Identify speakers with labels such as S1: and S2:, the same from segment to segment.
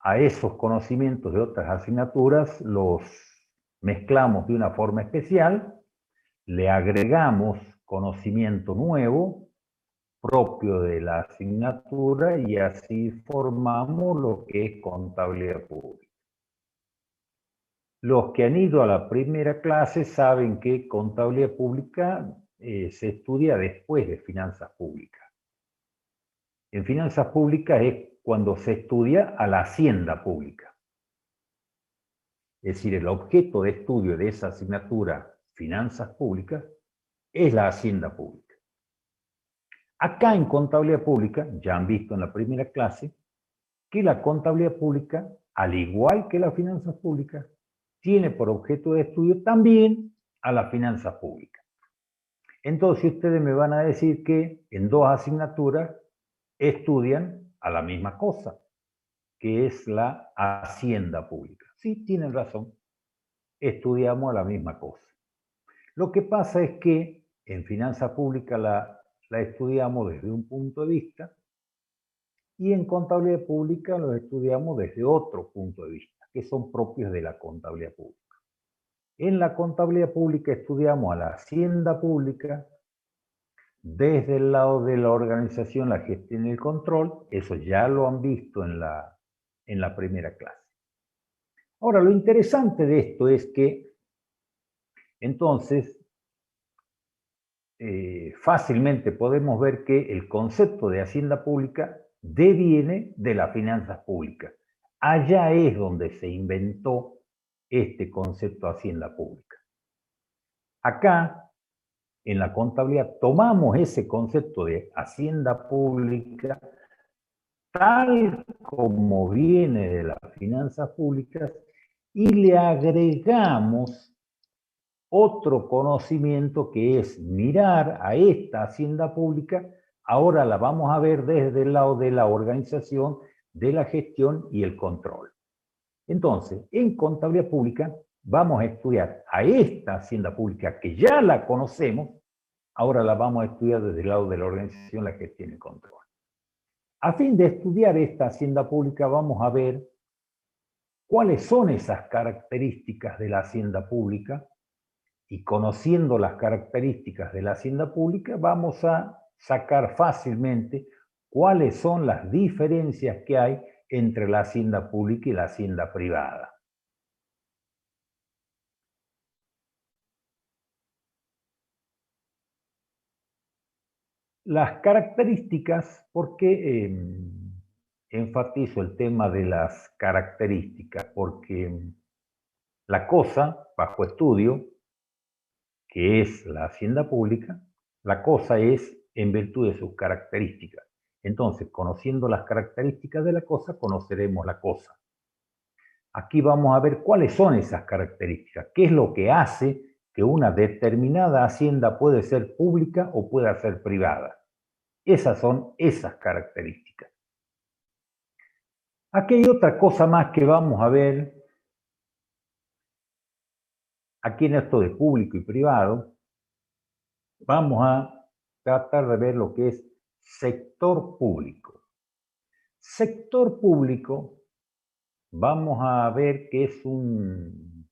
S1: a esos conocimientos de otras asignaturas los mezclamos de una forma especial, le agregamos conocimiento nuevo propio de la asignatura y así formamos lo que es contabilidad pública. Los que han ido a la primera clase saben que contabilidad pública se estudia después de finanzas públicas. En finanzas públicas es cuando se estudia a la hacienda pública. Es decir, el objeto de estudio de esa asignatura, finanzas públicas, es la hacienda pública. Acá en contabilidad pública, ya han visto en la primera clase, que la contabilidad pública, al igual que las finanzas públicas, tiene por objeto de estudio también a las finanzas públicas. Entonces ustedes me van a decir que en dos asignaturas estudian a la misma cosa, que es la hacienda pública. Sí, tienen razón, estudiamos a la misma cosa. Lo que pasa es que en finanzas públicas la estudiamos desde un punto de vista y en contabilidad pública lo estudiamos desde otro punto de vista, que son propios de la contabilidad pública. En la contabilidad pública estudiamos a la hacienda pública desde el lado de la organización, la gestión y el control. Eso ya lo han visto en la primera clase. Ahora, lo interesante de esto es que, entonces, fácilmente podemos ver que el concepto de hacienda pública deviene de las finanzas públicas. Allá es donde se inventó este concepto de hacienda pública. Acá, en la contabilidad, tomamos ese concepto de hacienda pública tal como viene de las finanzas públicas y le agregamos otro conocimiento que es mirar a esta hacienda pública. Ahora la vamos a ver desde el lado de la organización, de la gestión y el control. Entonces, en contabilidad pública vamos a estudiar a esta hacienda pública que ya la conocemos, ahora la vamos a estudiar desde el lado de la organización, la gestión y el control. A fin de estudiar esta hacienda pública vamos a ver cuáles son esas características de la hacienda pública y conociendo las características de la hacienda pública vamos a sacar fácilmente cuáles son las diferencias que hay entre la hacienda pública y la hacienda privada. Las características, ¿por qué enfatizo el tema de las características? Porque la cosa bajo estudio, que es la hacienda pública, la cosa es en virtud de sus características. Entonces, conociendo las características de la cosa, conoceremos la cosa. Aquí vamos a ver cuáles son esas características, qué es lo que hace que una determinada hacienda puede ser pública o pueda ser privada. Esas son esas características. Aquí hay otra cosa más que vamos a ver. Aquí en esto de público y privado, vamos a tratar de ver lo que es sector público. Sector público, vamos a ver que es un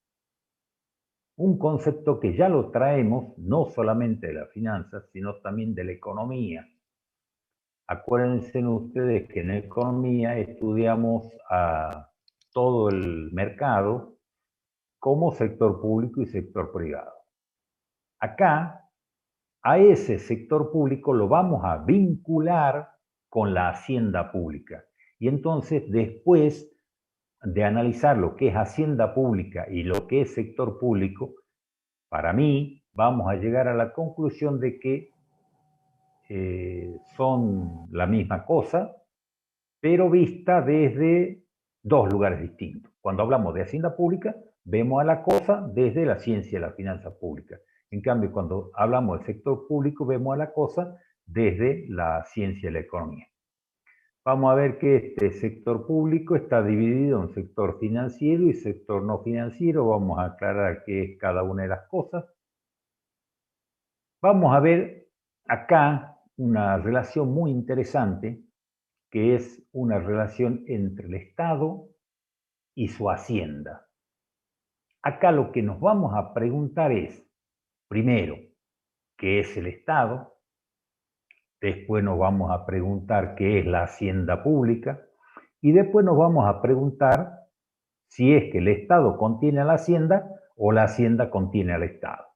S1: concepto que ya lo traemos, no solamente de las finanzas, sino también de la economía. Acuérdense ustedes que en economía estudiamos a todo el mercado como sector público y sector privado. Acá, a ese sector público lo vamos a vincular con la hacienda pública. Y entonces, después de analizar lo que es hacienda pública y lo que es sector público, para mí vamos a llegar a la conclusión de que son la misma cosa, pero vista desde dos lugares distintos. Cuando hablamos de hacienda pública, vemos a la cosa desde la ciencia de la finanza pública. En cambio, cuando hablamos del sector público, vemos a la cosa desde la ciencia de la economía. Vamos a ver que este sector público está dividido en sector financiero y sector no financiero. Vamos a aclarar qué es cada una de las cosas. Vamos a ver acá una relación muy interesante, que es una relación entre el Estado y su hacienda. Acá lo que nos vamos a preguntar es, primero, ¿qué es el Estado? Después nos vamos a preguntar qué es la hacienda pública y después nos vamos a preguntar si es que el Estado contiene a la hacienda o la hacienda contiene al Estado.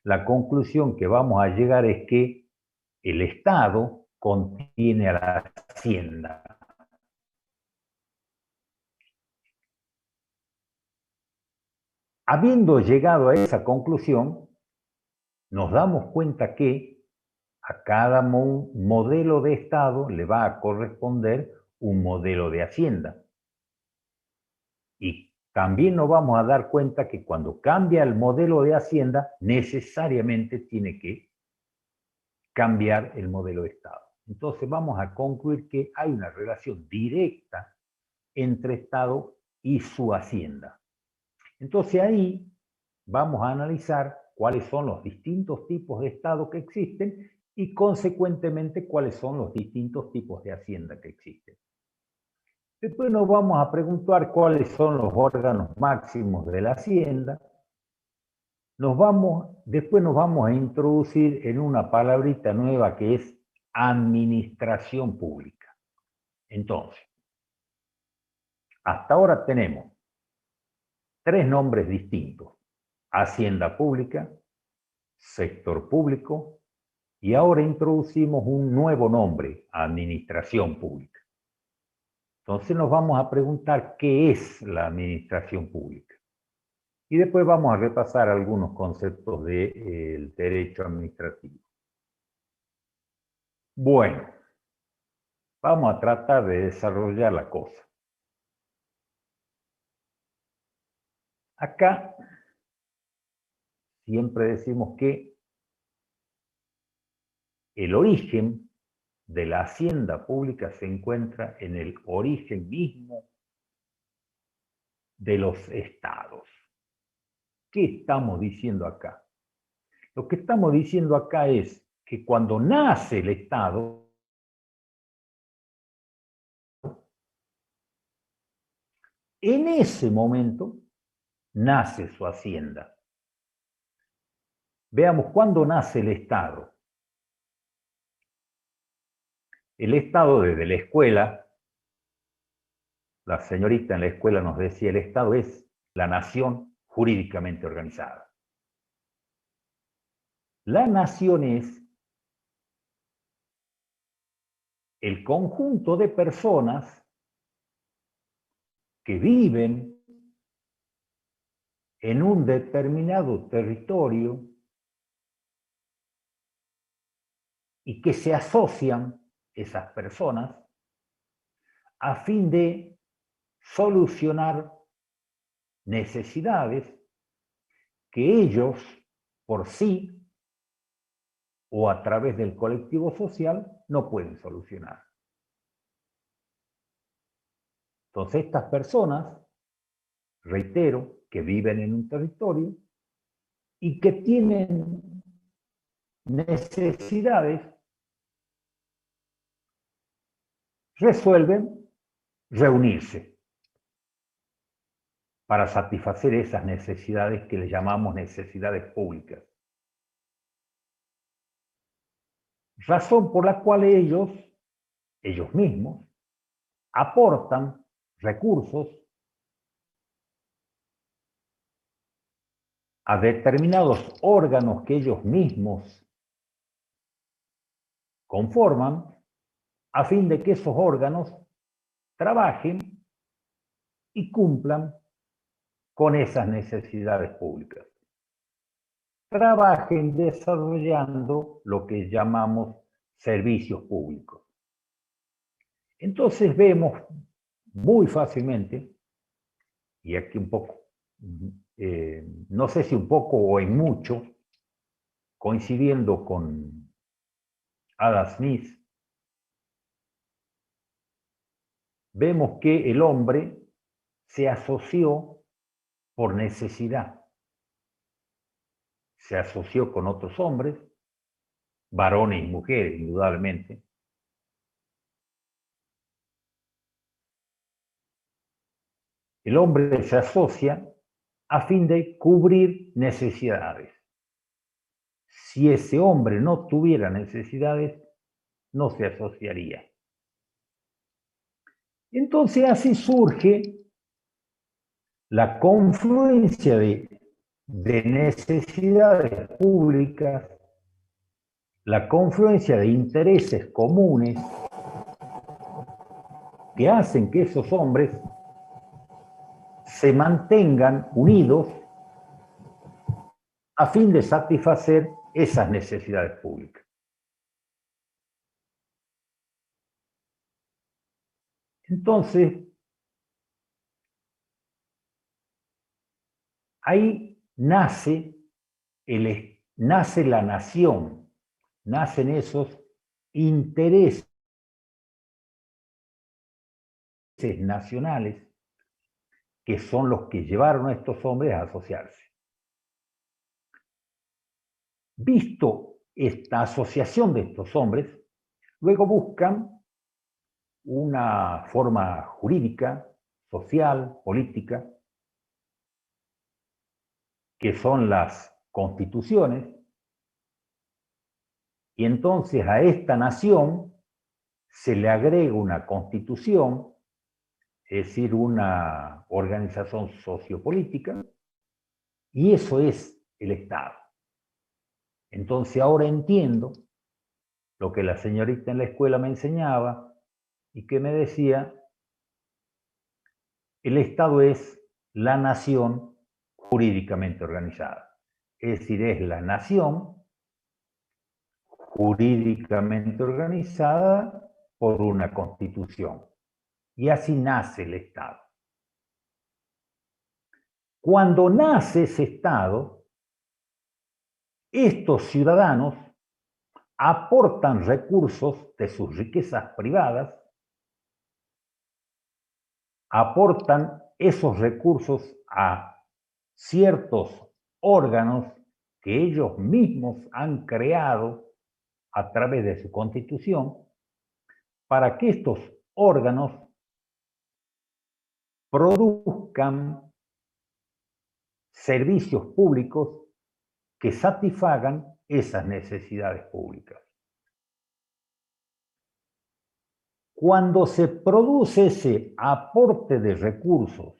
S1: La conclusión que vamos a llegar es que el Estado contiene a la hacienda. Habiendo llegado a esa conclusión, nos damos cuenta que a cada modelo de Estado le va a corresponder un modelo de hacienda. Y también nos vamos a dar cuenta que cuando cambia el modelo de hacienda, necesariamente tiene que cambiar el modelo de Estado. Entonces vamos a concluir que hay una relación directa entre Estado y su hacienda. Entonces ahí vamos a analizar cuáles son los distintos tipos de Estado que existen y consecuentemente cuáles son los distintos tipos de hacienda que existen. Después nos vamos a preguntar cuáles son los órganos máximos de la hacienda. Después nos vamos a introducir en una palabrita nueva que es administración pública. Entonces, hasta ahora tenemos 3 nombres distintos: hacienda pública, sector público, y ahora introducimos un nuevo nombre, administración pública. Entonces nos vamos a preguntar qué es la administración pública. Y después vamos a repasar algunos conceptos del derecho administrativo. Bueno, vamos a tratar de desarrollar la cosa. Acá siempre decimos que el origen de la hacienda pública se encuentra en el origen mismo de los estados. ¿Qué estamos diciendo acá? Lo que estamos diciendo acá es que cuando nace el Estado, en ese momento nace su hacienda. Veamos cuándo nace el Estado. El Estado desde la escuela, la señorita en la escuela nos decía, el Estado es la nación jurídicamente organizada. La nación es el conjunto de personas que viven en un determinado territorio y que se asocian esas personas a fin de solucionar necesidades que ellos por sí o a través del colectivo social no pueden solucionar. Entonces estas personas, reitero, que viven en un territorio y que tienen necesidades, resuelven reunirse para satisfacer esas necesidades que le llamamos necesidades públicas. Razón por la cual ellos mismos, aportan recursos a determinados órganos que ellos mismos conforman a fin de que esos órganos trabajen y cumplan con esas necesidades públicas. Trabajen desarrollando lo que llamamos servicios públicos. Entonces vemos muy fácilmente, y aquí un poco, no sé si un poco o en mucho, coincidiendo con Adam Smith, vemos que el hombre se asoció por necesidad. Se asoció con otros hombres, varones y mujeres, indudablemente. el hombre se asocia a fin de cubrir necesidades. Si ese hombre no tuviera necesidades, no se asociaría. Entonces así surge la confluencia de necesidades públicas, la confluencia de intereses comunes que hacen que esos hombres se mantengan unidos a fin de satisfacer esas necesidades públicas. Entonces, ahí nace la nación, nacen esos intereses nacionales que son los que llevaron a estos hombres a asociarse. Visto esta asociación de estos hombres, luego buscan una forma jurídica, social, política, que son las constituciones, y entonces a esta nación se le agrega una constitución, es decir, una organización sociopolítica, y eso es el Estado. Entonces ahora entiendo lo que la señorita en la escuela me enseñaba y que me decía, el Estado es la nación jurídicamente organizada. Es decir, es la nación jurídicamente organizada por una constitución. Y así nace el Estado. Cuando nace ese Estado, estos ciudadanos aportan recursos de sus riquezas privadas, aportan esos recursos a ciertos órganos que ellos mismos han creado a través de su constitución, para que estos órganos produzcan servicios públicos que satisfagan esas necesidades públicas. Cuando se produce ese aporte de recursos,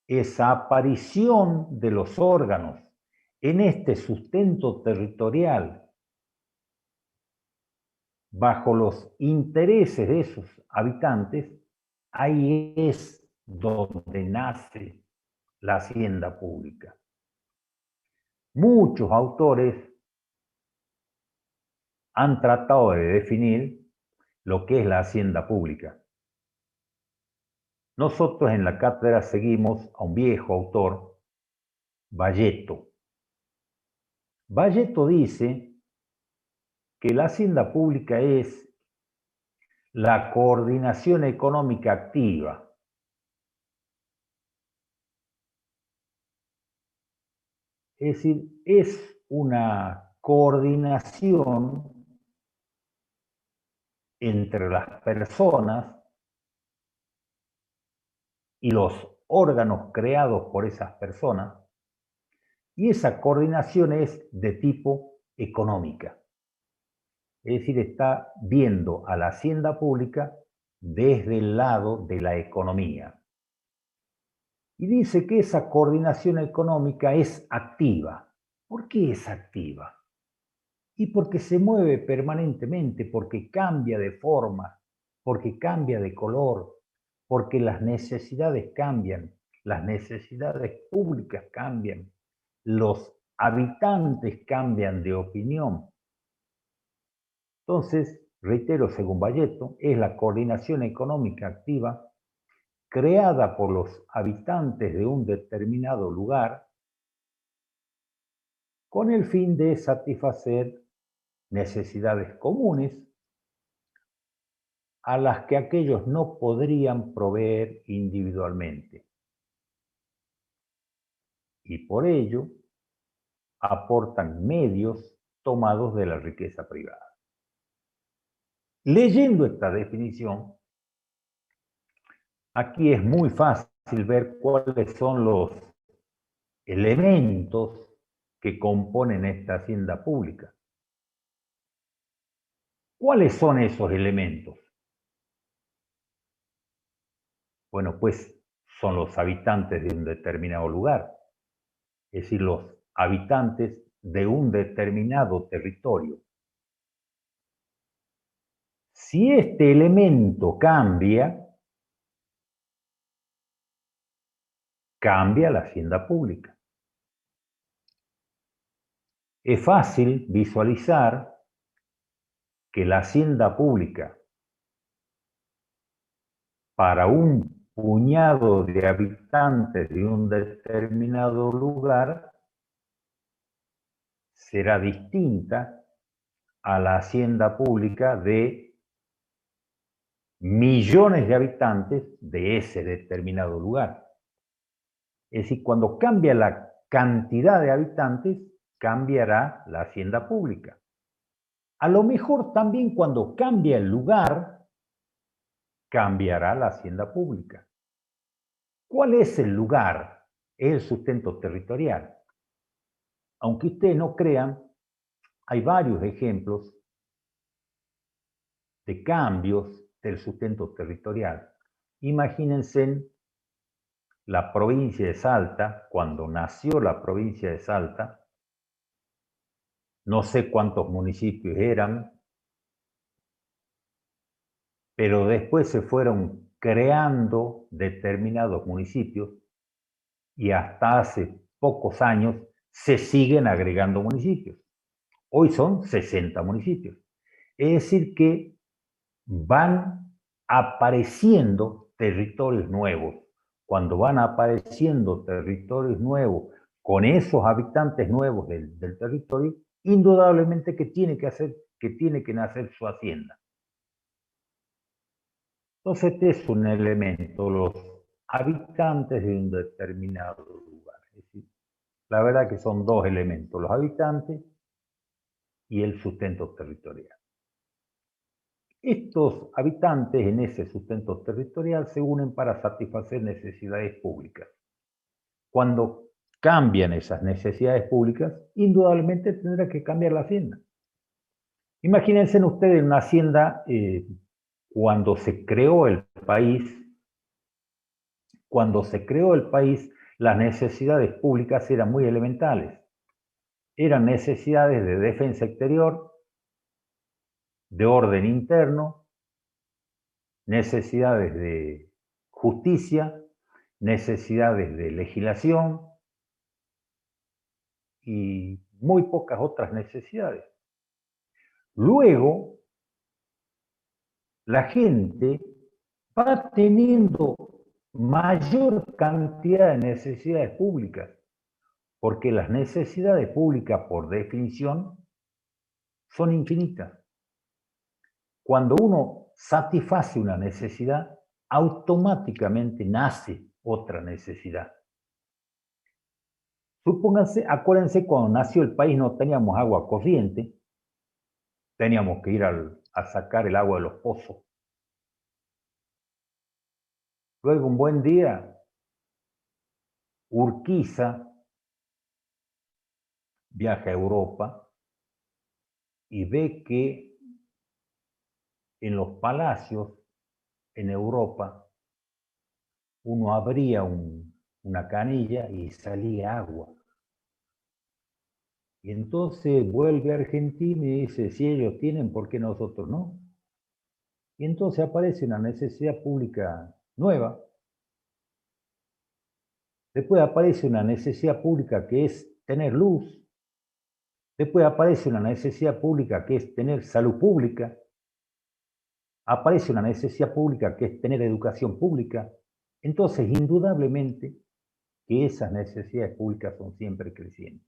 S1: esa aparición de los órganos en este sustento territorial bajo los intereses de esos habitantes, ahí es donde nace la hacienda pública. Muchos autores han tratado de definir lo que es la hacienda pública. Nosotros en la cátedra seguimos a un viejo autor, Valletto. Valletto dice que la hacienda pública es la coordinación económica activa. Es decir, es una coordinación entre las personas y los órganos creados por esas personas, y esa coordinación es de tipo económica. Es decir, está viendo a la hacienda pública desde el lado de la economía. Y dice que esa coordinación económica es activa. ¿Por qué es activa? Y porque se mueve permanentemente, porque cambia de forma, porque cambia de color, porque las necesidades cambian, las necesidades públicas cambian, los habitantes cambian de opinión. Entonces, reitero, según Valletto, es la coordinación económica activa creada por los habitantes de un determinado lugar con el fin de satisfacer necesidades comunes a las que aquellos no podrían proveer individualmente. Y por ello aportan medios tomados de la riqueza privada. Leyendo esta definición, aquí es muy fácil ver cuáles son los elementos que componen esta hacienda pública. ¿Cuáles son esos elementos? Bueno, pues son los habitantes de un determinado lugar, es decir, los habitantes de un determinado territorio. Si este elemento cambia, cambia la hacienda pública. Es fácil visualizar que la hacienda pública para un puñado de habitantes de un determinado lugar será distinta a la hacienda pública de millones de habitantes de ese determinado lugar. Es decir, cuando cambia la cantidad de habitantes, cambiará la hacienda pública. A lo mejor también cuando cambia el lugar, cambiará la hacienda pública. ¿Cuál es el lugar? Es el sustento territorial. Aunque ustedes no crean, hay varios ejemplos de cambios del sustento territorial. Imagínense la provincia de Salta, cuando nació la provincia de Salta, no sé cuántos municipios eran, pero después se fueron creando determinados municipios y hasta hace pocos años se siguen agregando municipios. Hoy son 60 municipios. Es decir, que van apareciendo territorios nuevos. Cuando van apareciendo territorios nuevos con esos habitantes nuevos del territorio, indudablemente que tiene que nacer su hacienda. Entonces, este es un elemento, los habitantes de un determinado lugar. Es decir, la verdad que son dos elementos, los habitantes y el sustento territorial. Estos habitantes en ese sustento territorial se unen para satisfacer necesidades públicas. Cuando cambian esas necesidades públicas, indudablemente tendrá que cambiar la hacienda. Imagínense ustedes una hacienda cuando se creó el país, las necesidades públicas eran muy elementales. Eran necesidades de defensa exterior, de orden interno, necesidades de justicia, necesidades de legislación y muy pocas otras necesidades. Luego, la gente va teniendo mayor cantidad de necesidades públicas, porque las necesidades públicas, por definición, son infinitas. Cuando uno satisface una necesidad, automáticamente nace otra necesidad. Supónganse, acuérdense, cuando nació el país no teníamos agua corriente, teníamos que ir a sacar el agua de los pozos. Luego, un buen día, Urquiza viaja a Europa y ve que en los palacios en Europa uno abría una canilla y salía agua. Y entonces vuelve a Argentina y dice, si ellos tienen, ¿por qué nosotros no? Y entonces aparece una necesidad pública nueva. Después aparece una necesidad pública que es tener luz. Después aparece una necesidad pública que es tener salud pública. Aparece una necesidad pública que es tener educación pública. Entonces, indudablemente que esas necesidades públicas son siempre crecientes.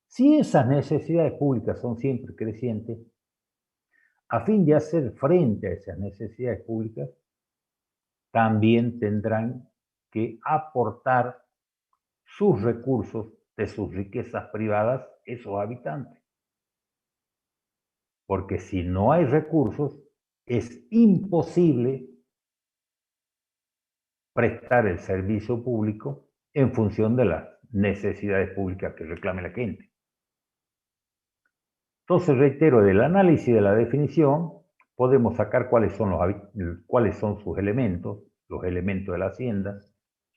S1: Si esas necesidades públicas son siempre crecientes, a fin de hacer frente a esas necesidades públicas, también tendrán que aportar sus recursos de sus riquezas privadas esos habitantes. Porque si no hay recursos, es imposible prestar el servicio público en función de las necesidades públicas que reclame la gente. Entonces, reitero, del análisis de la definición podemos sacar cuáles son sus elementos. Los elementos de la hacienda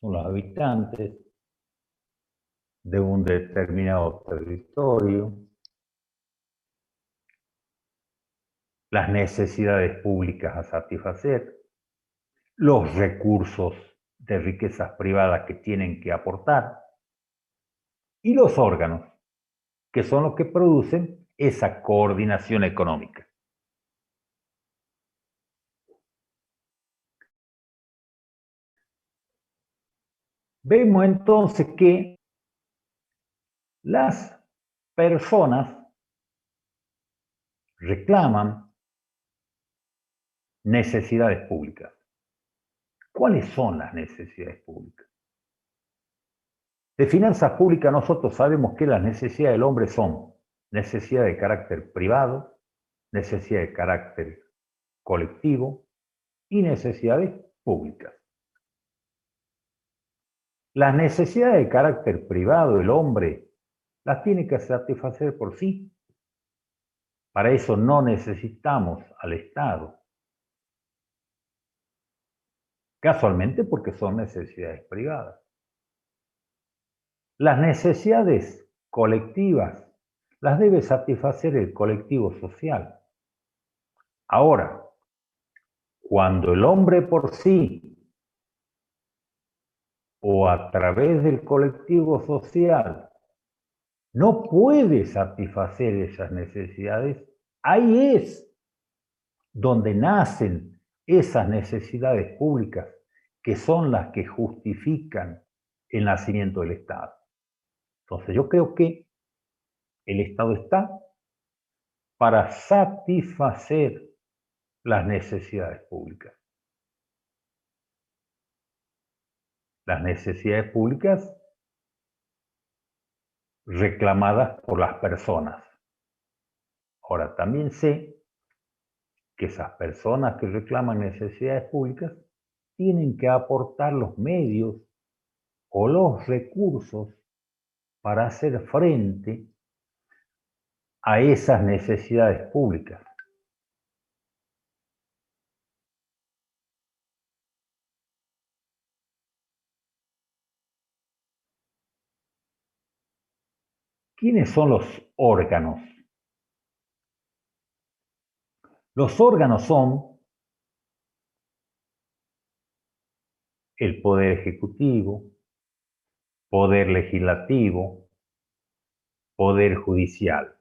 S1: son los habitantes de un determinado territorio, las necesidades públicas a satisfacer, los recursos de riquezas privadas que tienen que aportar y los órganos, que son los que producen esa coordinación económica. Vemos entonces que las personas reclaman necesidades públicas. ¿Cuáles son las necesidades públicas? De finanzas públicas nosotros sabemos que las necesidades del hombre son necesidades de carácter privado, necesidades de carácter colectivo y necesidades públicas. Las necesidades de carácter privado del hombre las tiene que satisfacer por sí. Para eso no necesitamos al Estado. Casualmente porque son necesidades privadas. Las necesidades colectivas las debe satisfacer el colectivo social. Ahora, cuando el hombre por sí o a través del colectivo social no puede satisfacer esas necesidades, ahí es donde nacen esas necesidades públicas que son las que justifican el nacimiento del Estado. Entonces yo creo que el Estado está para satisfacer las necesidades públicas. Las necesidades públicas reclamadas por las personas. Ahora, también sé que esas personas que reclaman necesidades públicas tienen que aportar los medios o los recursos para hacer frente a esas necesidades públicas. ¿Quiénes son los órganos? Los órganos son el Poder Ejecutivo, Poder Legislativo, Poder Judicial.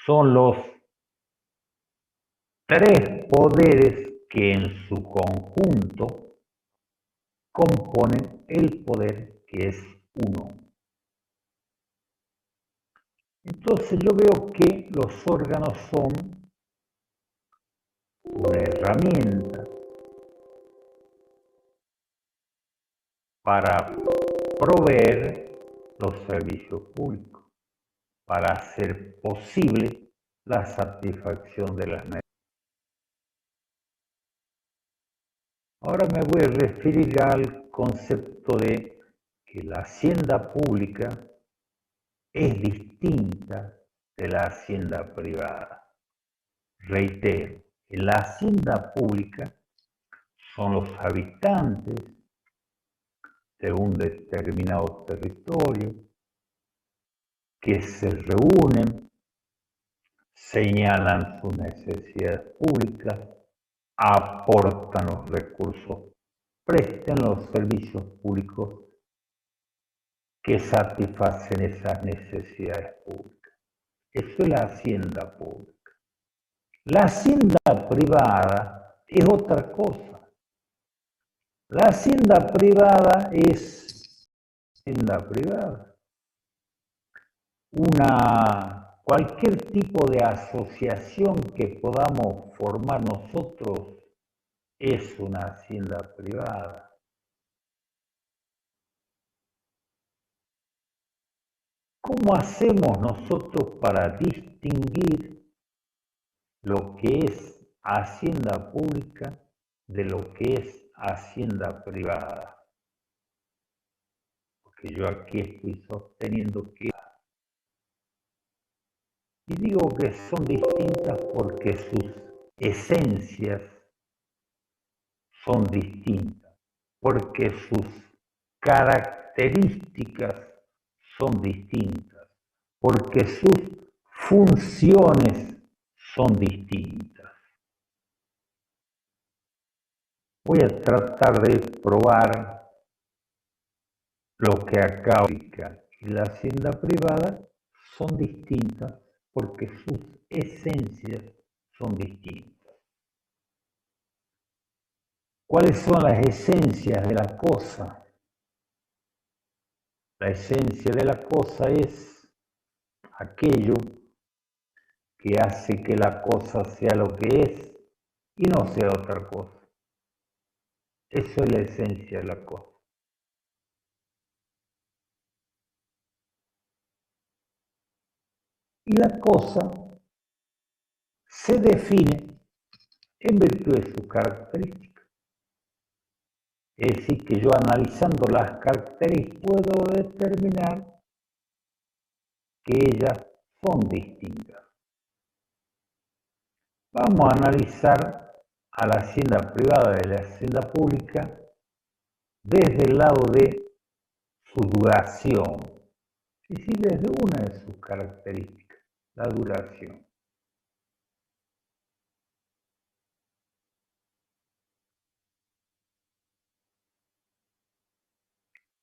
S1: Son los tres poderes que en su conjunto componen el poder que es uno. Entonces yo veo que los órganos son una herramienta para proveer los servicios públicos, para hacer posible la satisfacción de las necesidades. Ahora me voy a referir al concepto de que la hacienda pública es distinta de la hacienda privada. Reitero, en la hacienda pública son los habitantes de un determinado territorio que se reúnen, señalan sus necesidades públicas, aportan los recursos, prestan los servicios públicos que satisfacen esas necesidades públicas. Eso es la hacienda pública. La hacienda privada es otra cosa. La hacienda privada es hacienda privada. Cualquier tipo de asociación que podamos formar nosotros es una hacienda privada. ¿Cómo hacemos nosotros para distinguir lo que es hacienda pública de lo que es hacienda privada. Porque yo aquí estoy sosteniendo que... Y digo que son distintas porque sus esencias son distintas, porque sus características son distintas, porque sus funciones son distintas. Voy a tratar de probar lo que acá y la hacienda privada son distintas porque sus esencias son distintas. ¿Cuáles son las esencias de la cosa? La esencia de la cosa es aquello que hace que la cosa sea lo que es y no sea otra cosa. Eso es la esencia de la cosa. Y la cosa se define en virtud de sus características. Es decir, que yo analizando las características puedo determinar que ellas son distintas. Vamos a analizar a la hacienda privada de la hacienda pública desde el lado de su duración, es decir, desde una de sus características, la duración.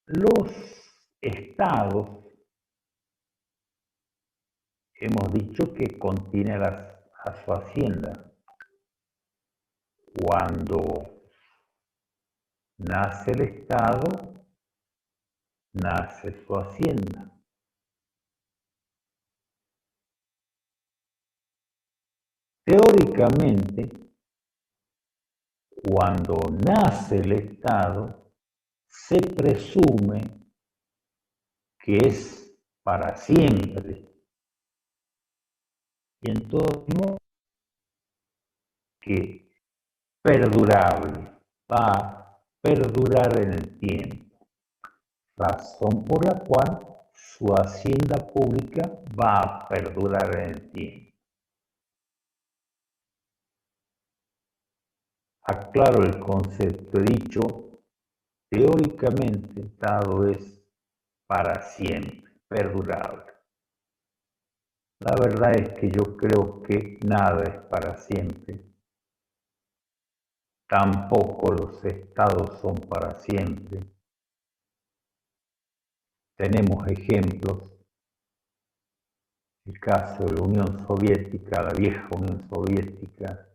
S1: Los estados, hemos dicho que contienen a su hacienda. Cuando nace el estado, nace su hacienda. Teóricamente, cuando nace el estado, se presume que es para siempre. Y entonces, que perdurable, va a perdurar en el tiempo, razón por la cual su hacienda pública va a perdurar en el tiempo. Aclaro el concepto, he dicho, teóricamente el estado es para siempre, perdurable. La verdad es que yo creo que nada es para siempre. Tampoco los estados son para siempre. Tenemos ejemplos. El caso de la Unión Soviética, la vieja Unión Soviética,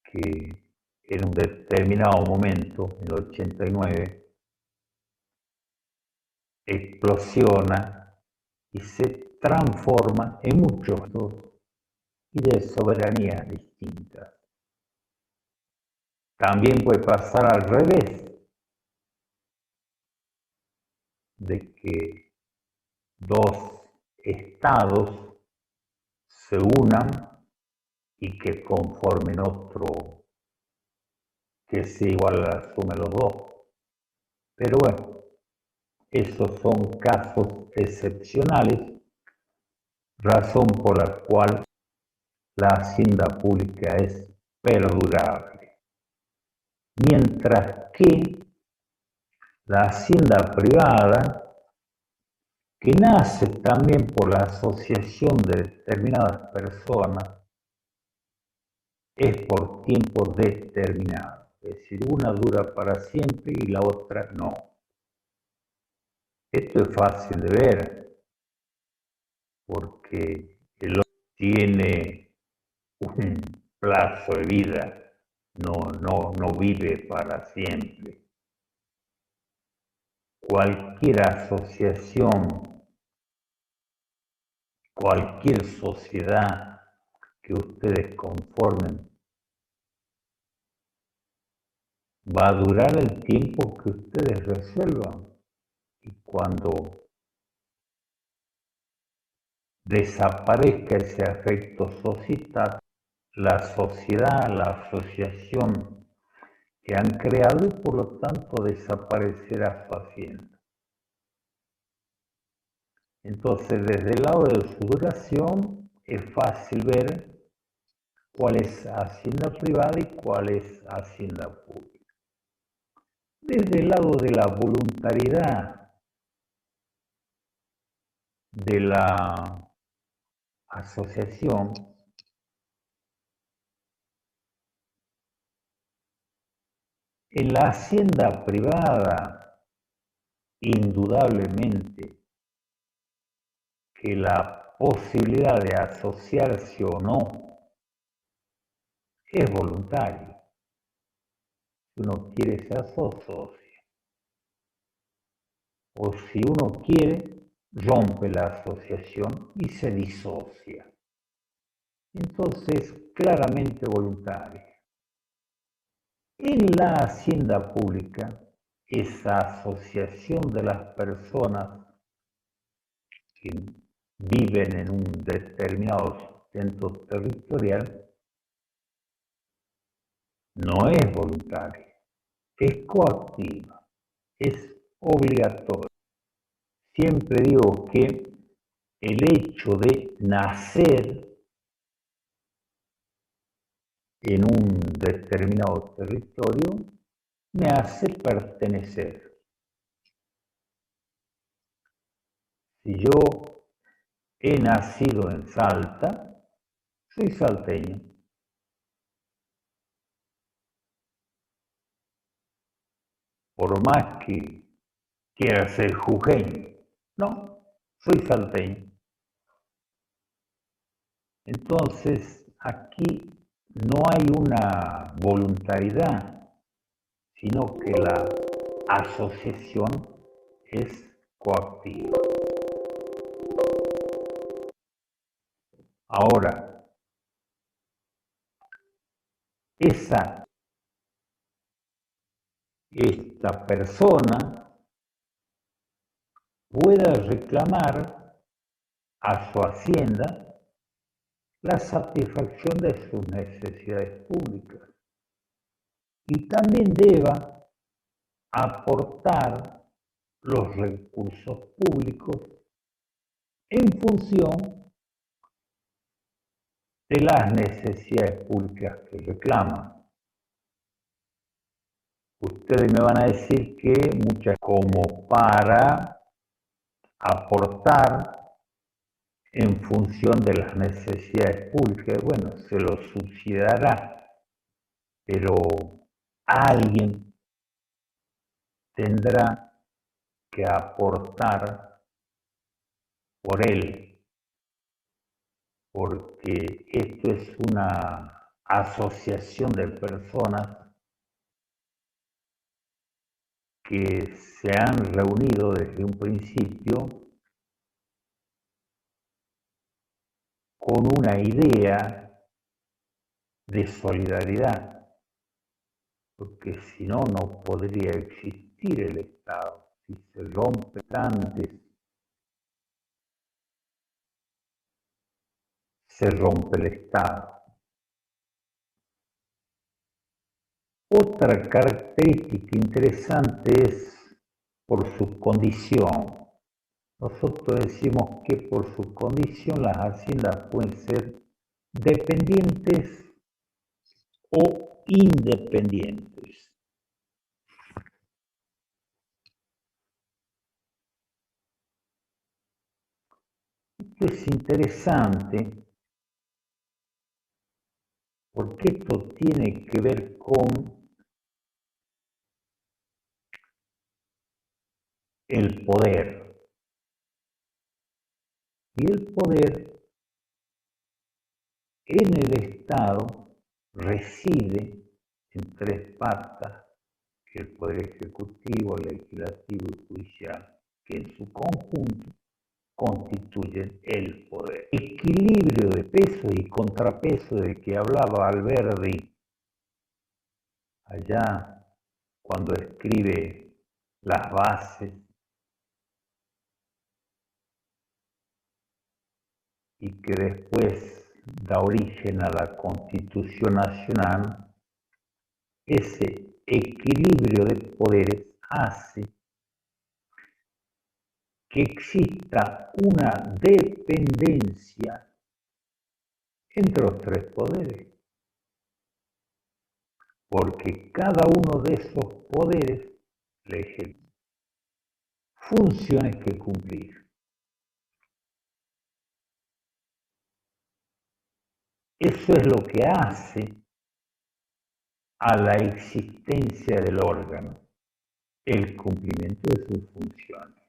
S1: que en un determinado momento, en el 89, explosiona y se transforma en muchos y de soberanías distintas. También puede pasar al revés, de que dos estados se unan y que conformen otro que sea igual a la suma de los dos. Pero bueno, esos son casos excepcionales, razón por la cual la hacienda pública es perdurable. Mientras que la hacienda privada, que nace también por la asociación de determinadas personas, es por tiempo determinado. Es decir, una dura para siempre y la otra no. Esto es fácil de ver, porque el hombre tiene un plazo de vida, no vive para siempre. Cualquier asociación, cualquier sociedad que ustedes conformen va a durar el tiempo que ustedes resuelvan. Y cuando desaparezca ese afecto societal, la sociedad, la asociación que han creado y por lo tanto desaparecerá su hacienda. Entonces, desde el lado de su duración, es fácil ver cuál es hacienda privada y cuál es hacienda pública. Desde el lado de la voluntariedad de la asociación, en la hacienda privada, indudablemente que la posibilidad de asociarse o no es voluntaria. Si uno quiere, se asocia. O si uno quiere, rompe la asociación y se disocia. Entonces, claramente voluntaria. En la hacienda pública, esa asociación de las personas que viven en un determinado centro territorial no es voluntaria, es coactiva, es obligatoria. Siempre digo que el hecho de nacer en un determinado territorio me hace pertenecer. Si yo he nacido en Salta, soy salteño. Por más que quiera ser jujeño, no, soy salteño. Entonces, aquí no hay una voluntariedad, sino que la asociación es coactiva. Ahora, esta persona pueda reclamar a su hacienda la satisfacción de sus necesidades públicas y también deba aportar los recursos públicos en función de las necesidades públicas que reclama. Ustedes me van a decir que muchas como para aportar en función de las necesidades públicas, bueno, se lo subsidiará, pero alguien tendrá que aportar por él, porque esto es una asociación de personas que se han reunido desde un principio con una idea de solidaridad, porque si no, no podría existir el Estado. Si se rompe antes, se rompe el Estado. Otra característica interesante es por su condición. Nosotros decimos que por su condición las haciendas pueden ser dependientes o independientes. Esto es interesante porque esto tiene que ver con el poder. Y el poder en el Estado reside en tres patas, que el Poder Ejecutivo, Legislativo y Judicial, que en su conjunto constituyen el poder. Equilibrio de pesos y contrapeso del que hablaba Alberdi allá cuando escribe las bases y que después da origen a la Constitución Nacional, ese equilibrio de poderes hace que exista una dependencia entre los tres poderes, porque cada uno de esos poderes elige funciones que cumplir. Eso es lo que hace a la existencia del órgano, el cumplimiento de sus funciones.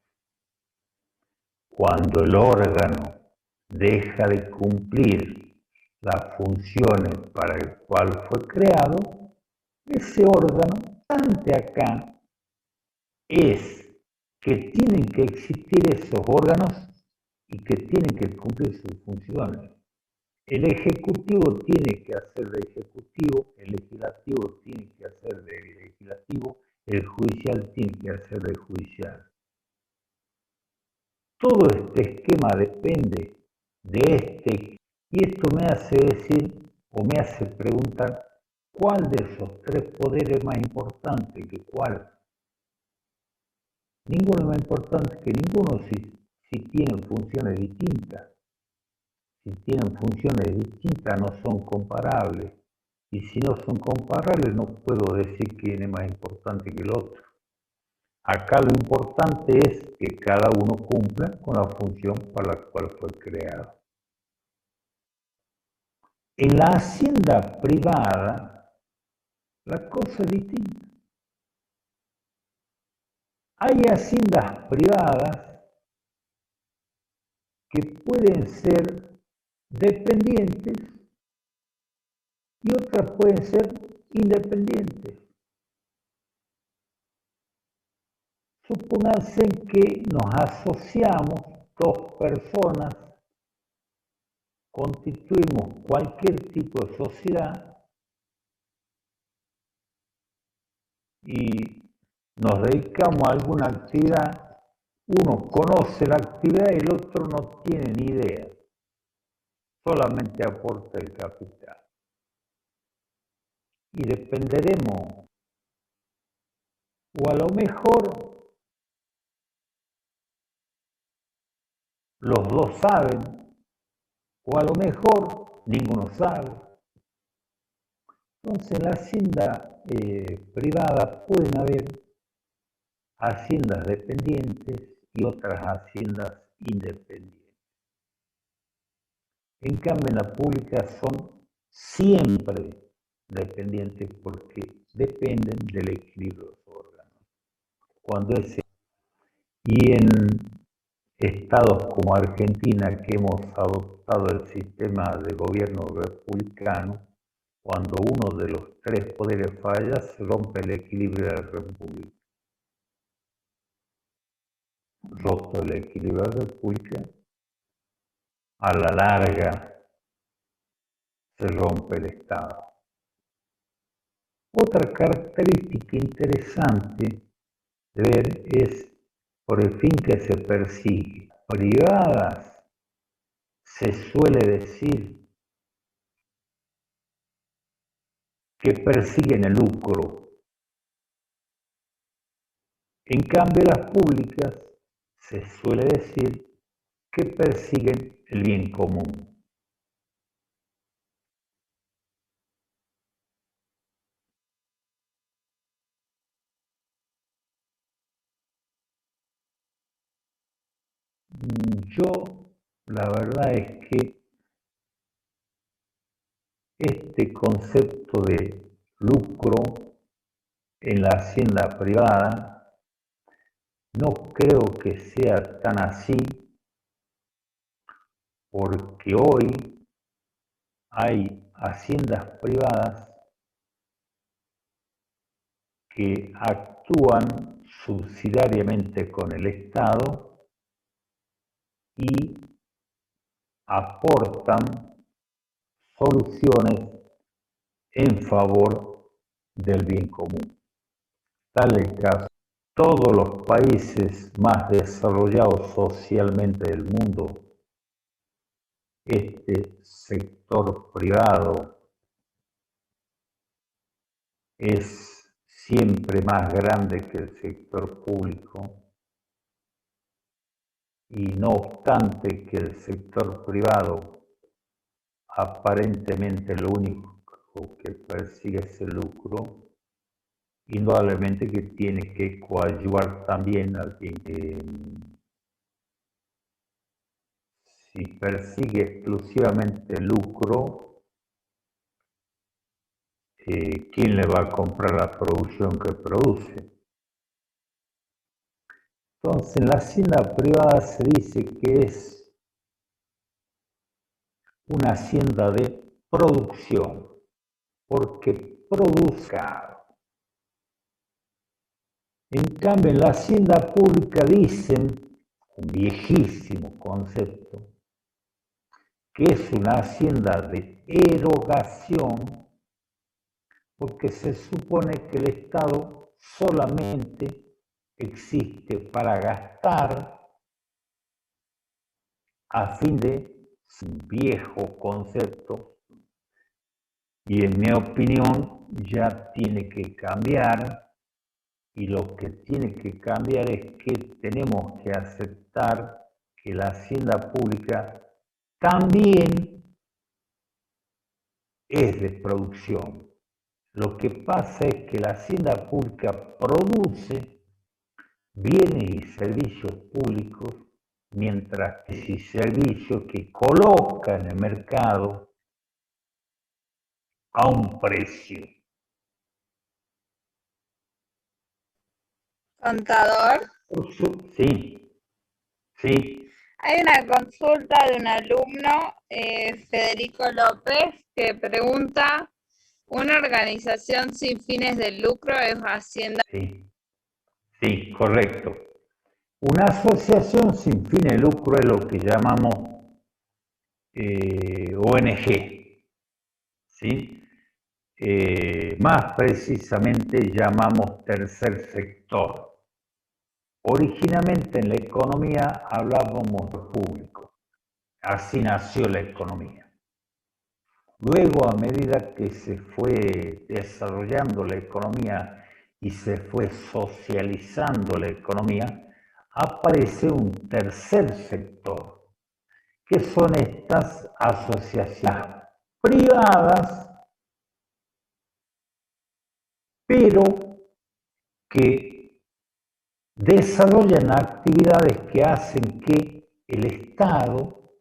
S1: Cuando el órgano deja de cumplir las funciones para el cual fue creado, ese órgano, ante acá, es que tienen que existir esos órganos y que tienen que cumplir sus funciones. El Ejecutivo tiene que hacer de Ejecutivo, el Legislativo tiene que hacer de Legislativo, el Judicial tiene que hacer de Judicial. Todo este esquema depende de este, y esto me hace decir, o me hace preguntar, ¿cuál de esos tres poderes es más importante que cuál? Ninguno es más importante que ninguno si tienen funciones distintas. Si tienen funciones distintas no son comparables. Y si no son comparables no puedo decir quién es más importante que el otro. Acá lo importante es que cada uno cumpla con la función para la cual fue creado. En la hacienda privada la cosa es distinta. Hay haciendas privadas que pueden ser dependientes y otras pueden ser independientes. Supónganse que nos asociamos dos personas, constituimos cualquier tipo de sociedad y nos dedicamos a alguna actividad, uno conoce la actividad y el otro no tiene ni idea, solamente aporta el capital. Y dependeremos, o a lo mejor los dos saben, o a lo mejor ninguno sabe. Entonces en la hacienda privada pueden haber haciendas dependientes y otras haciendas independientes. En cambio en la pública son siempre dependientes porque dependen del equilibrio de los órganos. Cuando y en estados como Argentina, que hemos adoptado el sistema de gobierno republicano, cuando uno de los tres poderes falla, se rompe el equilibrio de la república. Roto el equilibrio de la república, a la larga se rompe el Estado. Otra característica interesante de ver es por el fin que se persigue. Privadas se suele decir que persiguen el lucro. En cambio, las públicas se suele decir que persiguen el bien común. Yo, la verdad es que este concepto de lucro en la hacienda privada no creo que sea tan así, porque hoy hay haciendas privadas que actúan subsidiariamente con el Estado y aportan soluciones en favor del bien común. Tal el caso, todos los países más desarrollados socialmente del mundo este sector privado es siempre más grande que el sector público y no obstante que el sector privado aparentemente lo único que persigue es el lucro, indudablemente que tiene que coadyuvar también al que si persigue exclusivamente el lucro, ¿quién le va a comprar la producción que produce? Entonces, en la hacienda privada se dice que es una hacienda de producción, porque produzca. En cambio, en la hacienda pública dicen, un viejísimo concepto, que es una hacienda de erogación, porque se supone que el Estado solamente existe para gastar a fin de un viejo concepto y en mi opinión ya tiene que cambiar y lo que tiene que cambiar es que tenemos que aceptar que la hacienda pública también es de producción. Lo que pasa es que la hacienda pública produce bienes y servicios públicos, mientras que si servicios que coloca en el mercado a un precio.
S2: Contador.
S1: Sí, sí.
S2: Hay una consulta de un alumno, Federico López, que pregunta, ¿una organización sin fines de lucro es hacienda?
S1: Sí, sí, correcto. Una asociación sin fines de lucro es lo que llamamos ONG, ¿sí? Más precisamente llamamos tercer sector. Originalmente en la economía hablábamos de público, así nació la economía. Luego, a medida que se fue desarrollando la economía y se fue socializando la economía, aparece un tercer sector, que son estas asociaciones privadas, pero que desarrollan actividades que hacen que el Estado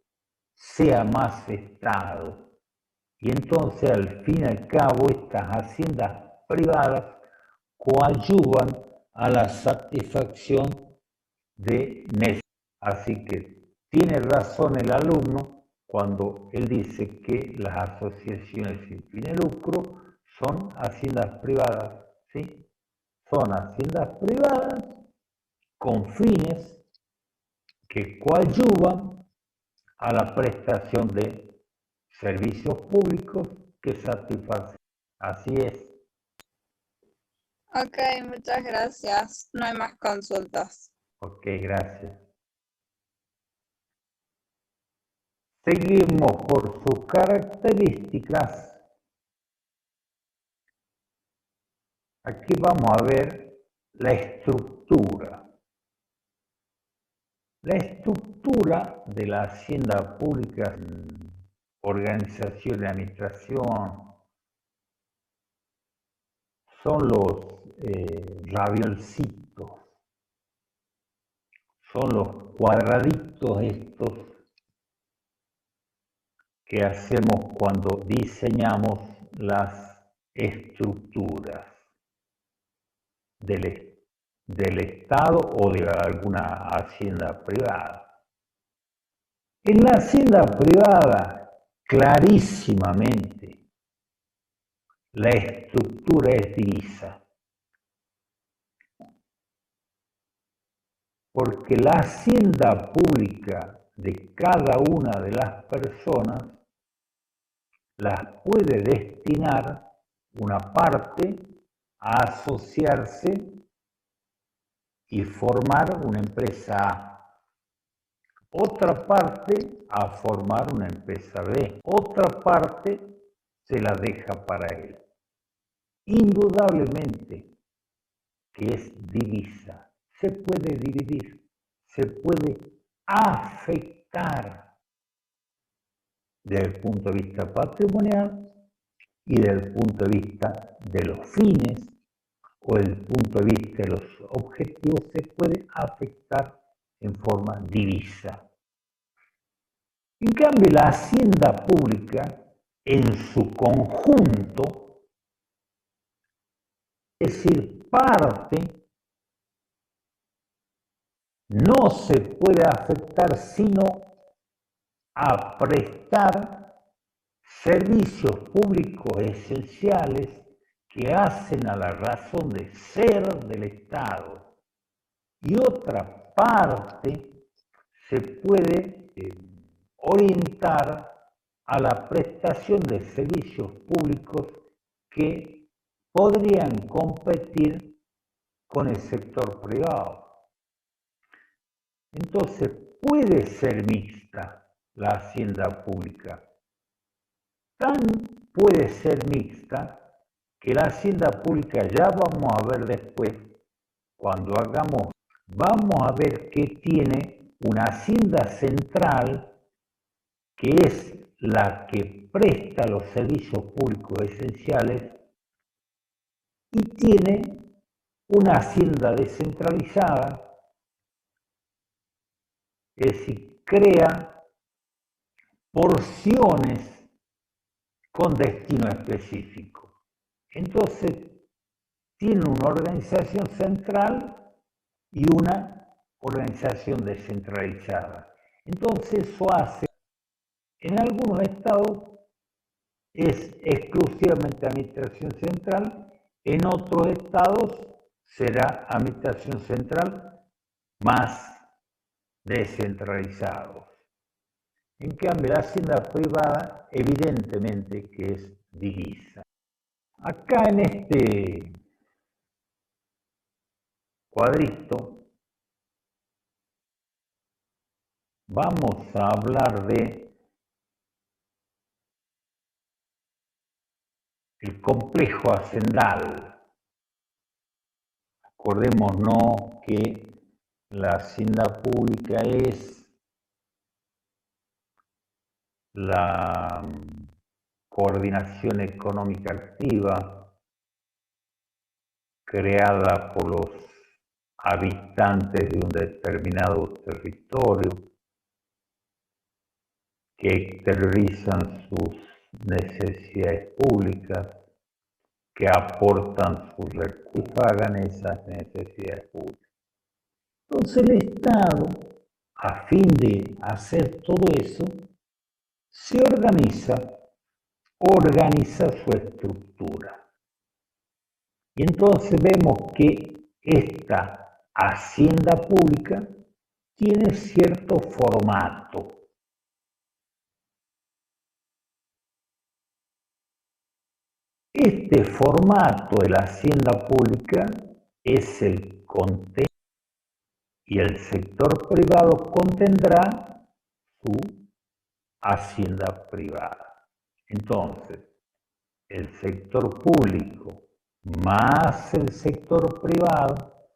S1: sea más Estado. Y entonces, al fin y al cabo, estas haciendas privadas coadyuvan a la satisfacción de necesidades. Así que tiene razón el alumno cuando él dice que las asociaciones sin fin de lucro son haciendas privadas, ¿sí? Son haciendas privadas con fines que coadyuvan a la prestación de servicios públicos que satisfacen. Así es.
S2: Ok, muchas gracias. No hay más consultas.
S1: Ok, gracias. Seguimos por sus características. Aquí vamos a ver la estructura. La estructura de la hacienda pública, organización de administración, son los raviolcitos, son los cuadraditos estos que hacemos cuando diseñamos las estructuras del Estado o de alguna hacienda privada. En la hacienda privada, clarísimamente, la estructura es divisa. Porque la hacienda pública de cada una de las personas las puede destinar una parte a asociarse y formar una empresa A. otra parte a formar una empresa B, otra parte se la deja para él. Indudablemente que es divisa, se puede dividir, se puede afectar desde el punto de vista patrimonial y desde el punto de vista de los fines o desde el punto de vista de los objetivos, se puede afectar en forma divisa. En cambio, la hacienda pública en su conjunto, es decir, parte, no se puede afectar sino a prestar servicios públicos esenciales que hacen a la razón de ser del Estado. Y otra parte se puede orientar a la prestación de servicios públicos que podrían competir con el sector privado. Entonces, puede ser mixta la hacienda pública. Tan puede ser mixta que la hacienda pública, ya vamos a ver después, cuando vamos a ver que tiene una hacienda central que es la que presta los servicios públicos esenciales y tiene una hacienda descentralizada, es decir, crea porciones con destino específico. Entonces, tiene una organización central y una organización descentralizada. Entonces, eso hace, en algunos estados es exclusivamente administración central, en otros estados será administración central más descentralizados. En cambio, la hacienda privada evidentemente que es divisa. Acá en este cuadrito vamos a hablar de el complejo hacendal. Acordémonos que la hacienda pública es la coordinación económica activa creada por los habitantes de un determinado territorio que exteriorizan sus necesidades públicas, que aportan sus recursos y pagan esas necesidades públicas. Entonces el Estado, a fin de hacer todo eso, se organiza su estructura. Y entonces vemos que esta hacienda pública tiene cierto formato. Este formato de la hacienda pública es el contenido y el sector privado contendrá su hacienda privada. Entonces, el sector público más el sector privado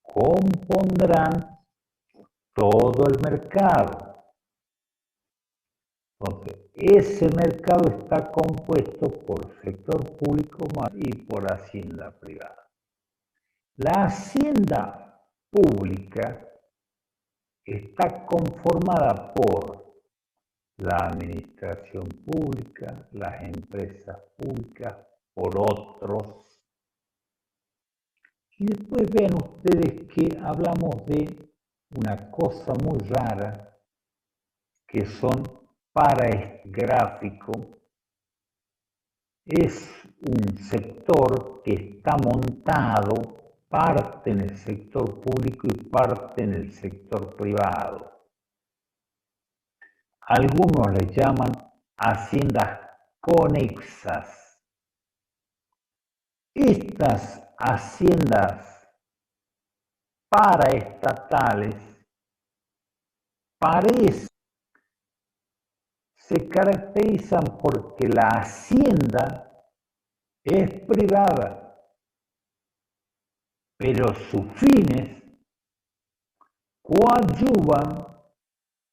S1: compondrán todo el mercado. Entonces, ese mercado está compuesto por sector público y por hacienda privada. La hacienda pública está conformada por la administración pública, las empresas públicas, por otros. Y después vean ustedes que hablamos de una cosa muy rara, que son para este gráfico, es un sector que está montado parte en el sector público y parte en el sector privado. Algunos le llaman haciendas conexas. Estas haciendas paraestatales se caracterizan porque la hacienda es privada, pero sus fines coadyuvan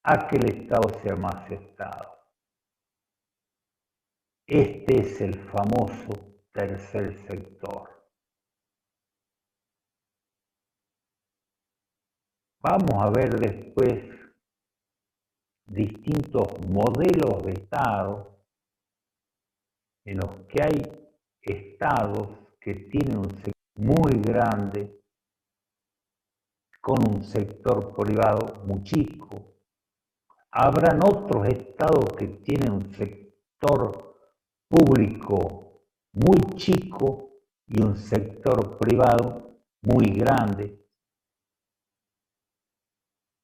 S1: a que el Estado sea más Estado. Este es el famoso tercer sector. Vamos a ver después distintos modelos de Estado en los que hay estados que tienen un sector muy grande con un sector privado muy chico. Habrán otros estados que tienen un sector público muy chico y un sector privado muy grande.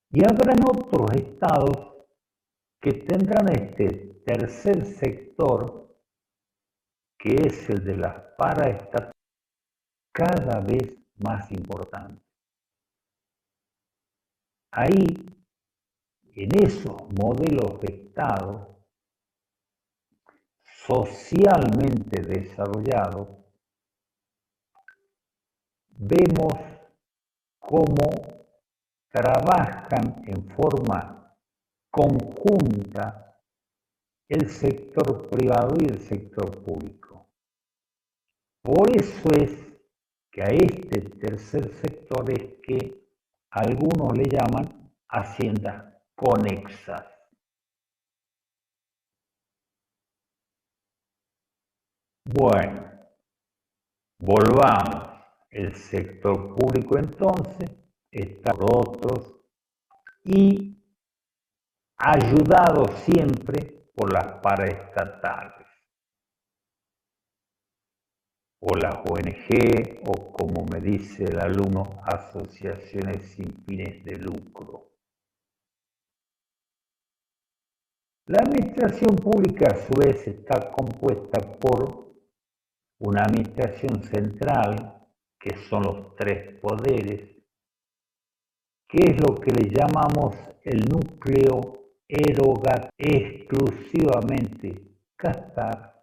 S1: Y habrán otros estados que tendrán este tercer sector, que es el de las paraestatales, cada vez más importante. Ahí, en esos modelos de Estado socialmente desarrollados, vemos cómo trabajan en forma conjunta el sector privado y el sector público. Por eso es que a este tercer sector es que algunos le llaman haciendas conexas. Bueno, volvamos. El sector público entonces está por otros y ayudado siempre por las paraestatales o las ONG o, como me dice el alumno, asociaciones sin fines de lucro. La administración pública a su vez está compuesta por una administración central, que son los tres poderes, que es lo que le llamamos el núcleo erogativo, exclusivamente gastar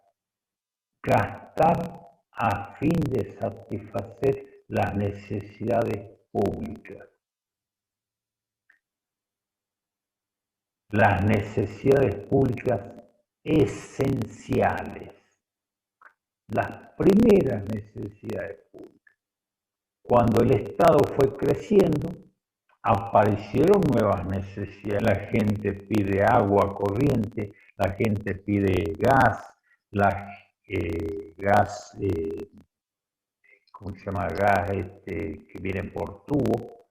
S1: a fin de satisfacer las necesidades públicas. Las necesidades públicas esenciales, las primeras necesidades públicas. Cuando el Estado fue creciendo, aparecieron nuevas necesidades. La gente pide agua corriente, la gente pide gas, ¿cómo se llama? Gas que vienen por tubo,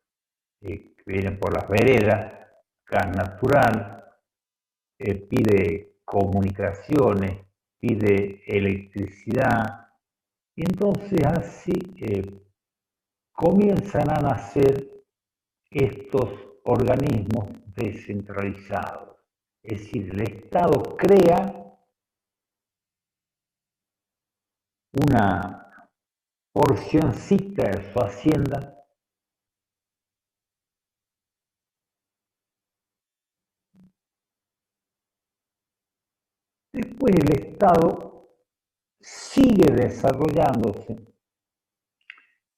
S1: que vienen por las veredas, gas natural, pide comunicaciones, pide electricidad, y entonces así comienzan a nacer estos organismos descentralizados. Es decir, el Estado crea una porcioncita de su hacienda después el Estado sigue desarrollándose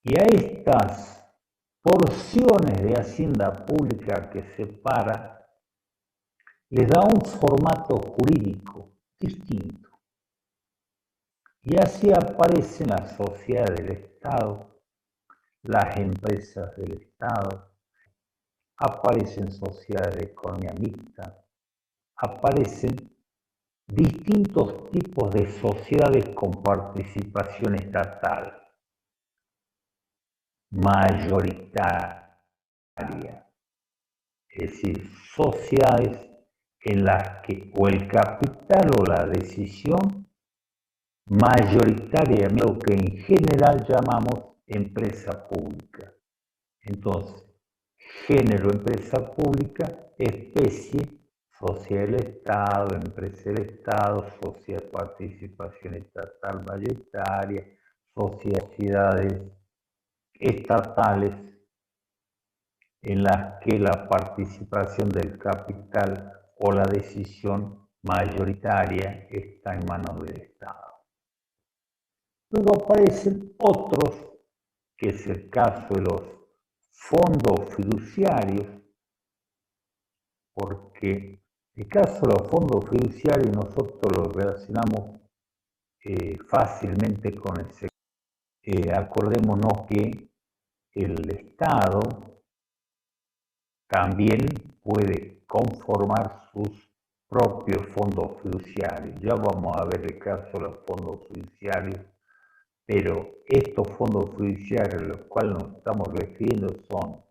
S1: y a estas porciones de hacienda pública que separa les da un formato jurídico distinto. Y así aparecen las sociedades del Estado, las empresas del Estado, aparecen sociedades de economía mixta, aparecen distintos tipos de sociedades con participación estatal, mayoritaria, es decir, sociedades en las que o el capital o la decisión mayoritariamente, lo que en general llamamos empresa pública. Entonces, género empresa pública, especie sociedad del Estado, empresa del Estado, sociedad de participación estatal mayoritaria, sociedades estatales, en las que la participación del capital o la decisión mayoritaria está en manos del Estado. Luego aparecen otros, que es el caso de los fondos fiduciarios, porque el caso de los fondos fiduciarios nosotros lo relacionamos fácilmente con el sector. Acordémonos que el Estado también puede conformar sus propios fondos fiduciarios. Ya vamos a ver el caso de los fondos fiduciarios, pero estos fondos fiduciarios a los cuales nos estamos refiriendo son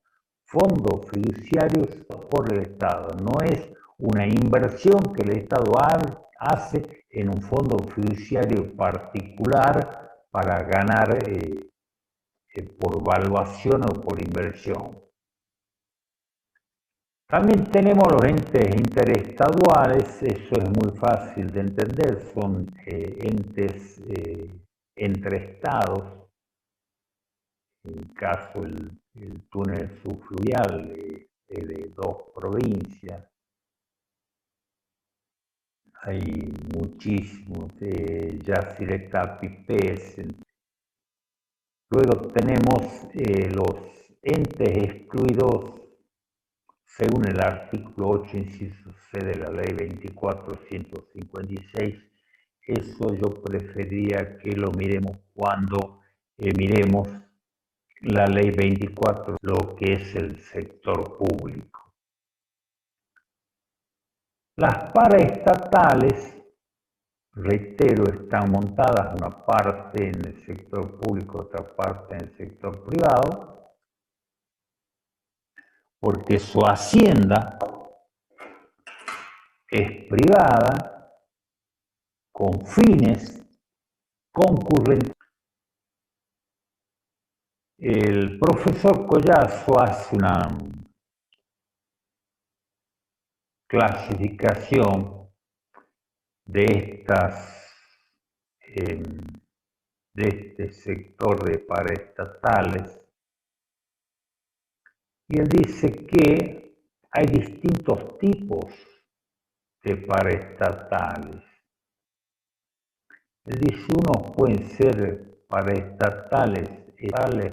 S1: fondos fiduciarios por el Estado. No es una inversión que el Estado hace en un fondo fiduciario particular para ganar por valuación o por inversión. También tenemos los entes interestaduales, eso es muy fácil de entender, son entes entre estados, en el caso el túnel subfluvial de dos provincias. Hay muchísimos, Yacyretá, Pipés. Luego tenemos los entes excluidos según el artículo 8, inciso C de la ley 24.156. Eso yo preferiría que lo miremos cuando miremos la ley 24, lo que es el sector público. Las paraestatales, reitero, están montadas una parte en el sector público, otra parte en el sector privado, porque su hacienda es privada con fines concurrentes. El profesor Collazo hace una clasificación de este sector de paraestatales, y él dice que hay distintos tipos de paraestatales. Él dice, unos pueden ser paraestatales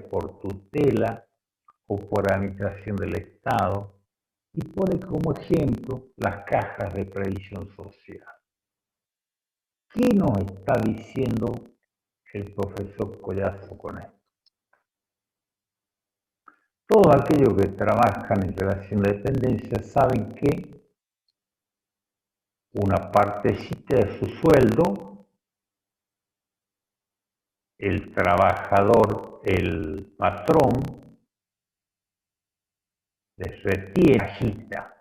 S1: por tutela o por administración del Estado, y pone como ejemplo las cajas de previsión social. ¿Qué nos está diciendo el profesor Collazo con esto? Todos aquellos que trabajan en relación de dependencia saben que una partecita de su sueldo, el trabajador, el patrón, les retiene cajita.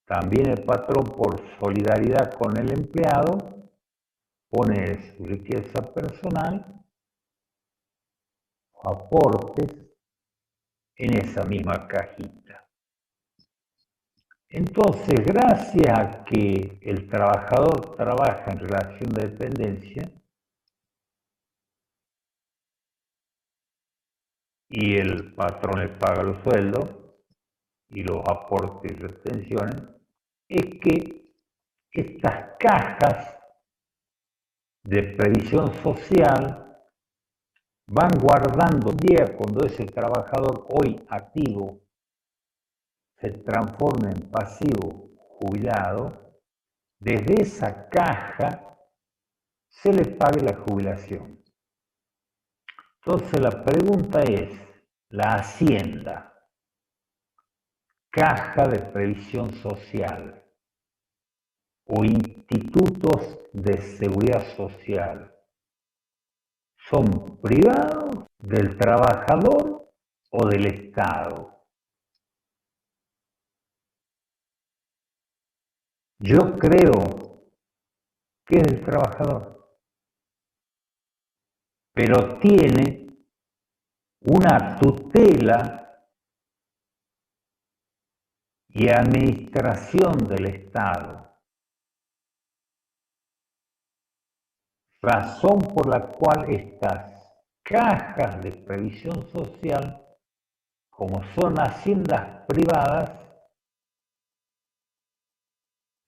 S1: También el patrón, por solidaridad con el empleado, pone su riqueza personal, aportes, en esa misma cajita. Entonces, gracias a que el trabajador trabaja en relación de dependencia y el patrón le paga los sueldos y los aportes y retenciones, es que estas cajas de previsión social van guardando un día cuando ese trabajador hoy activo se transforma en pasivo jubilado, desde esa caja se le pague la jubilación. Entonces la pregunta es, la Hacienda, caja de previsión social o institutos de seguridad social, ¿son privados del trabajador o del Estado? Yo creo que es del trabajador, pero tiene una tutela y administración del Estado, razón por la cual estas cajas de previsión social como son haciendas privadas,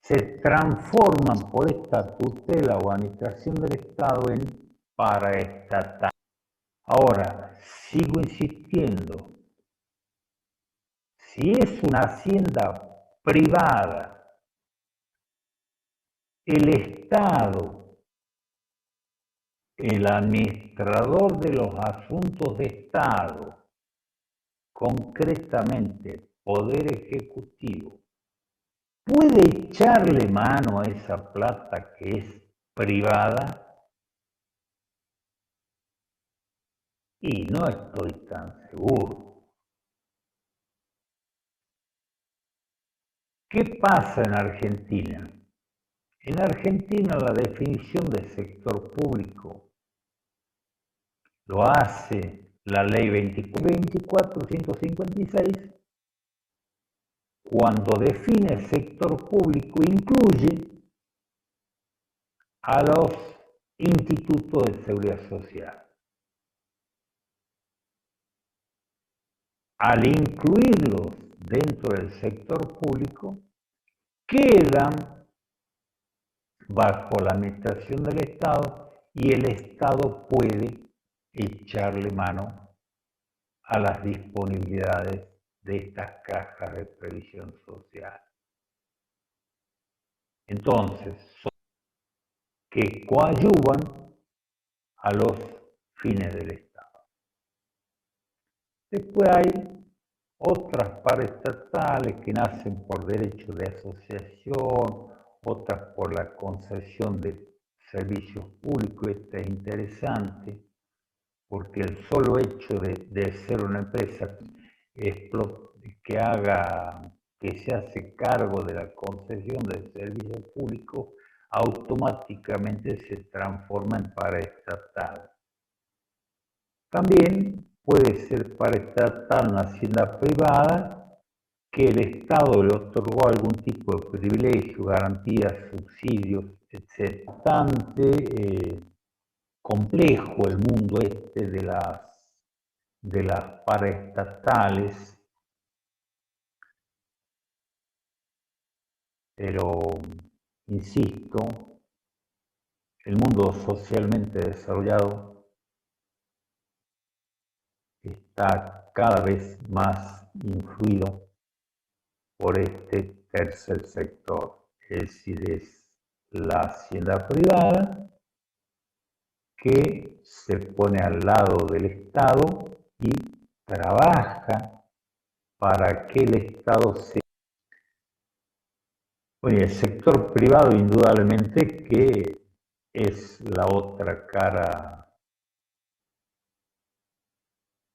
S1: se transforman por esta tutela o administración del Estado en paraestatal. Ahora, sigo insistiendo, si es una hacienda privada, el Estado, el administrador de los asuntos de Estado, concretamente Poder Ejecutivo, ¿puede echarle mano a esa plata que es privada? Y no estoy tan seguro. ¿Qué pasa en Argentina? En Argentina la definición de sector público lo hace la ley 24.156, cuando define el sector público incluye a los institutos de seguridad social. Al incluirlos dentro del sector público, quedan bajo la administración del Estado y el Estado puede echarle mano a las disponibilidades de estas cajas de previsión social. Entonces, son que coadyuvan a los fines del Estado. Después hay otras paraestatales que nacen por derecho de asociación, otras por la concesión de servicios públicos. Esta es interesante porque el solo hecho de ser una empresa que se hace cargo de la concesión del servicio público automáticamente se transforma en paraestatal. También puede ser paraestatal una hacienda privada que el Estado le otorgó algún tipo de privilegio, garantías, subsidios, etc. Bastante complejo el mundo este de las paraestatales, pero insisto, el mundo socialmente desarrollado está cada vez más influido por este tercer sector, es decir, es la hacienda privada que se pone al lado del Estado y trabaja para que el Estado sea... Bueno, el sector privado indudablemente que es la otra cara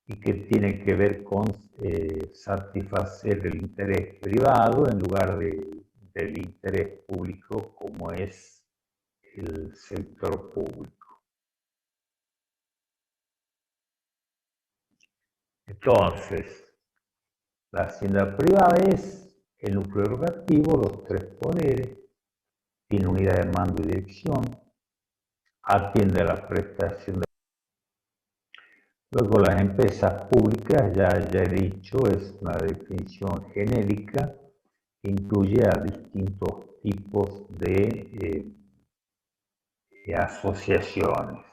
S1: y que tiene que ver con satisfacer el interés privado en lugar del interés público como es el sector público. Entonces, la hacienda privada es el núcleo erogativo, los tres poderes, tiene unidad de mando y dirección, atiende a la prestación de... Luego las empresas públicas, ya he dicho, es una definición genérica, incluye a distintos tipos de asociaciones.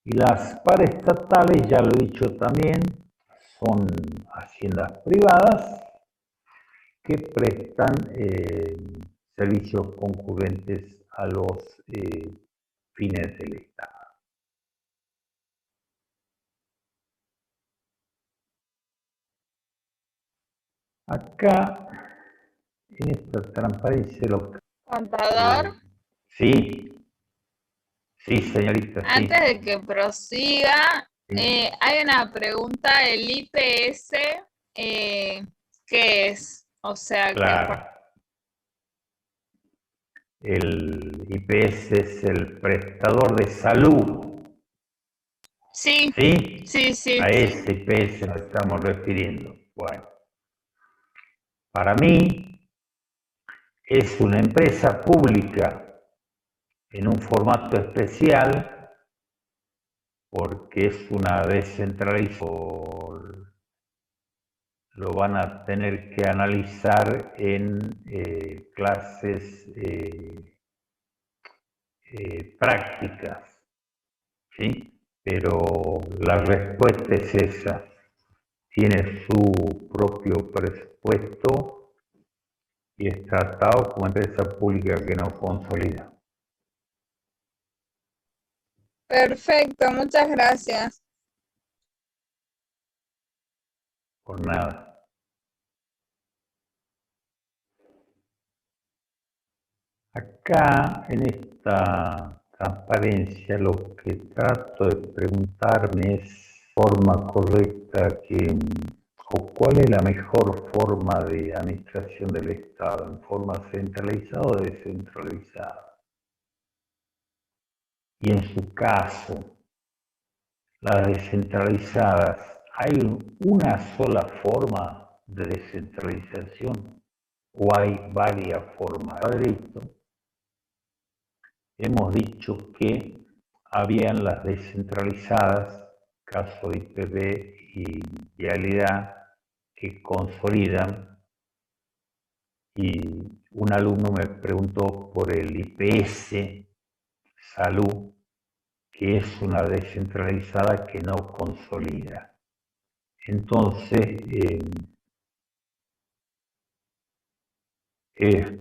S1: Y las paraestatales, ya lo he dicho también, son haciendas privadas que prestan servicios concurrentes a los fines del Estado. Acá, en esta transparencia local.
S2: Contador,
S1: Sí, señorita.
S2: antes
S1: Sí.
S2: de que prosiga, hay una pregunta, el IPS, ¿qué es? O sea,
S1: claro. El IPS es el prestador de salud.
S2: Sí.
S1: ¿Sí?
S2: Sí.
S1: A ese IPS nos estamos refiriendo. Bueno, para mí es una empresa pública en un formato especial porque es una descentralización lo van a tener que analizar en clases prácticas, ¿sí? Pero la respuesta es esa. Tiene su propio presupuesto y es tratado como empresa pública que no consolida.
S2: Perfecto, muchas gracias.
S1: Por nada. Acá, en esta transparencia, lo que trato de preguntarme es forma correcta o cuál es la mejor forma de administración del Estado, en forma centralizada o descentralizada. Y en su caso, las descentralizadas, ¿hay una sola forma de descentralización o hay varias formas? Hemos dicho que habían las descentralizadas, caso IPB y Vialidad, que consolidan, y un alumno me preguntó por el IPS, Salud, que es una descentralizada que no consolida. Entonces, es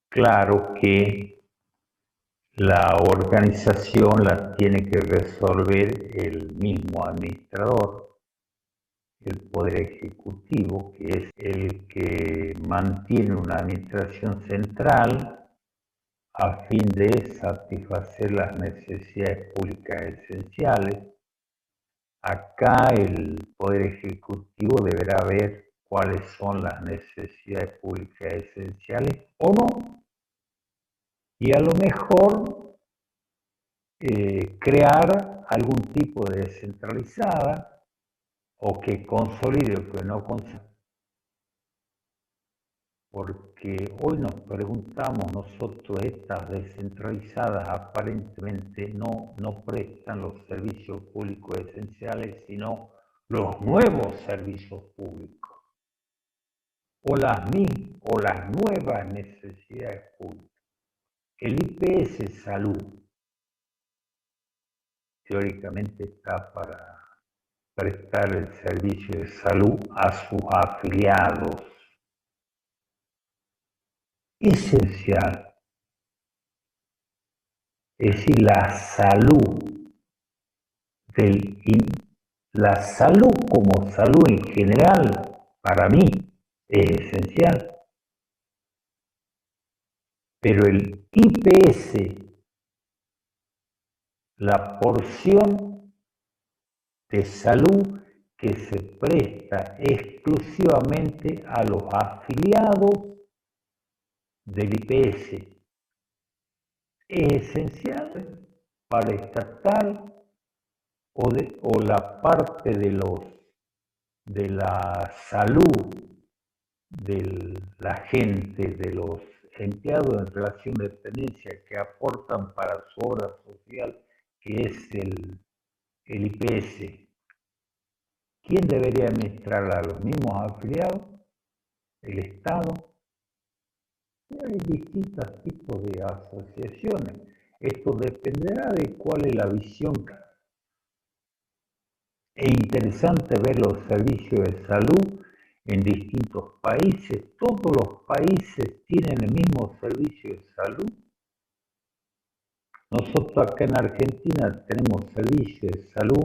S1: claro que la organización la tiene que resolver el mismo administrador, el Poder Ejecutivo, que es el que mantiene una administración central a fin de satisfacer las necesidades públicas esenciales. Acá el Poder Ejecutivo deberá ver cuáles son las necesidades públicas esenciales o no, y a lo mejor crear algún tipo de descentralizada o que consolide o que no consolide. Porque hoy nos preguntamos nosotros, estas descentralizadas aparentemente no prestan los servicios públicos esenciales, sino los nuevos servicios públicos o las nuevas necesidades públicas. El IPS Salud teóricamente está para prestar el servicio de salud a sus afiliados. Esencial. Es decir, la salud como salud en general, para mí, es esencial. Pero el IPS, la porción de salud que se presta exclusivamente a los afiliados del IPS, es esencial para estatal o la parte de la salud de la gente, de los empleados en relación de dependencia que aportan para su obra social, que es el IPS. ¿Quién debería administrarla? ¿Los mismos afiliados? ¿El Estado? Hay distintos tipos de asociaciones. Esto dependerá de cuál es la visión. Es interesante ver los servicios de salud en distintos países. Todos los países tienen el mismo servicio de salud. Nosotros acá en Argentina tenemos servicios de salud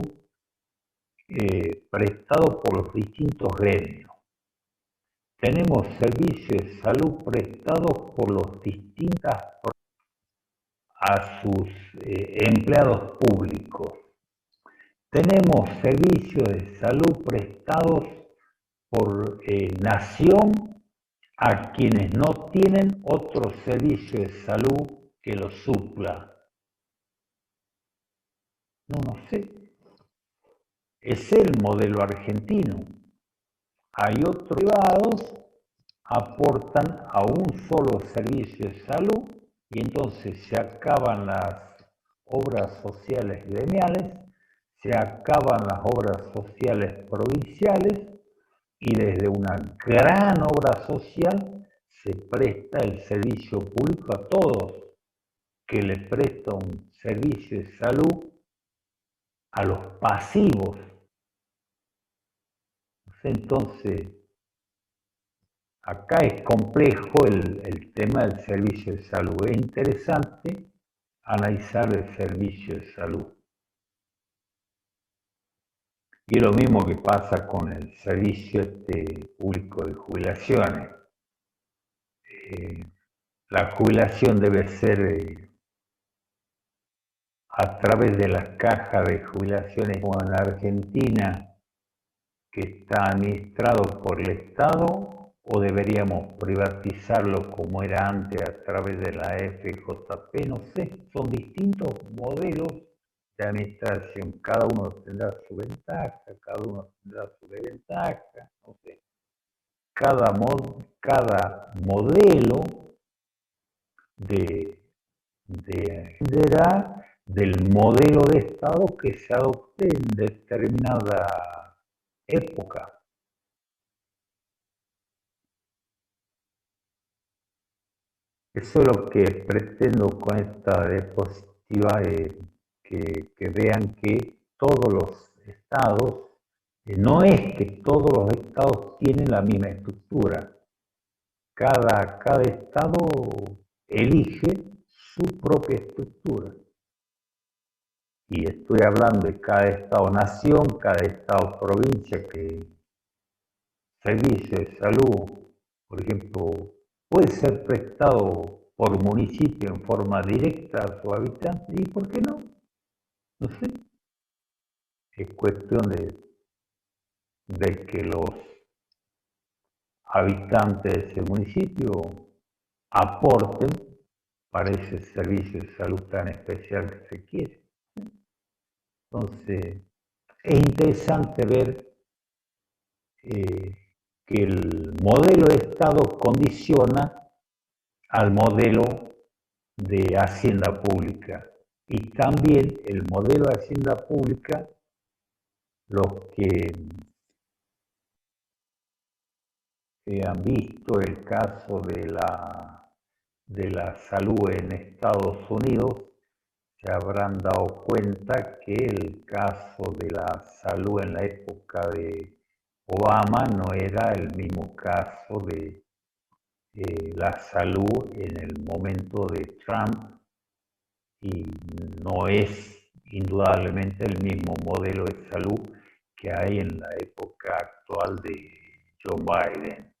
S1: prestados por los distintos gremios. Tenemos servicios de salud prestados por los distintas a sus empleados públicos. Tenemos servicios de salud prestados por nación a quienes no tienen otro servicio de salud que lo supla. No sé. Es el modelo argentino. Hay otros privados, aportan a un solo servicio de salud y entonces se acaban las obras sociales gremiales, se acaban las obras sociales provinciales, y desde una gran obra social se presta el servicio público a todos, que le presta un servicio de salud a los pasivos. Entonces, acá es complejo el tema del servicio de salud. Es interesante analizar el servicio de salud. Y es lo mismo que pasa con el servicio público de jubilaciones. La jubilación debe ser a través de las cajas de jubilaciones como en Argentina, que está administrado por el Estado, o deberíamos privatizarlo como era antes a través de la FJP, no sé, son distintos modelos de administración, cada uno tendrá su ventaja, cada uno tendrá su desventaja, no sé. Cada modelo dependerá del modelo de Estado que se adopte en determinada época. Eso es lo que pretendo con esta diapositiva, que vean que todos los estados, no es que todos los estados tienen la misma estructura. Cada estado elige su propia estructura. Y estoy hablando de cada estado-nación, cada estado-provincia, que servicio de salud, por ejemplo, puede ser prestado por municipio en forma directa a sus habitantes. ¿Y por qué no? No sé. Es cuestión de que los habitantes de ese municipio aporten para ese servicio de salud tan especial que se quiere. Entonces, es interesante ver que el modelo de Estado condiciona al modelo de hacienda pública. Y también el modelo de hacienda pública, los que han visto el caso de la salud en Estados Unidos, se habrán dado cuenta que el caso de la salud en la época de Obama no era el mismo caso de la salud en el momento de Trump, y no es indudablemente el mismo modelo de salud que hay en la época actual de Joe Biden.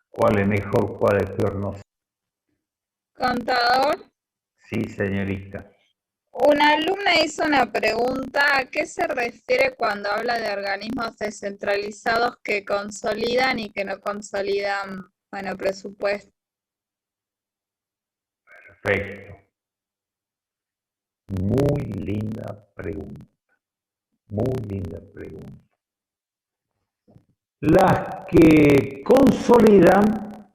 S1: ¿Cuál es mejor, cuál es peor? No sé.
S2: Contador.
S1: Sí, señorita.
S2: Una alumna hizo una pregunta: ¿a qué se refiere cuando habla de organismos descentralizados que consolidan y que no consolidan, presupuesto?
S1: Perfecto. Muy linda pregunta. Muy linda pregunta. Las que consolidan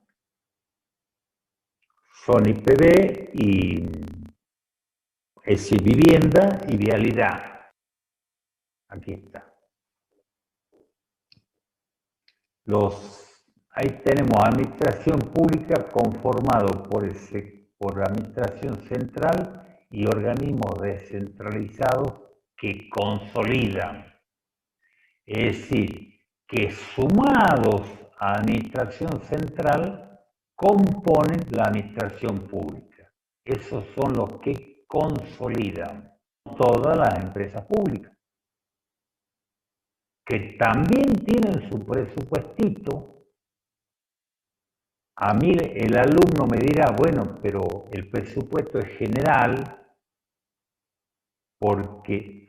S1: son IPB y vivienda y vialidad. Aquí está. Ahí tenemos administración pública conformado por administración central y organismos descentralizados que consolidan. Es decir, que sumados a administración central componen la administración pública. Esos son los que consolidan todas las empresas públicas, que también tienen su presupuestito. A mí el alumno me dirá, bueno, pero el presupuesto es general porque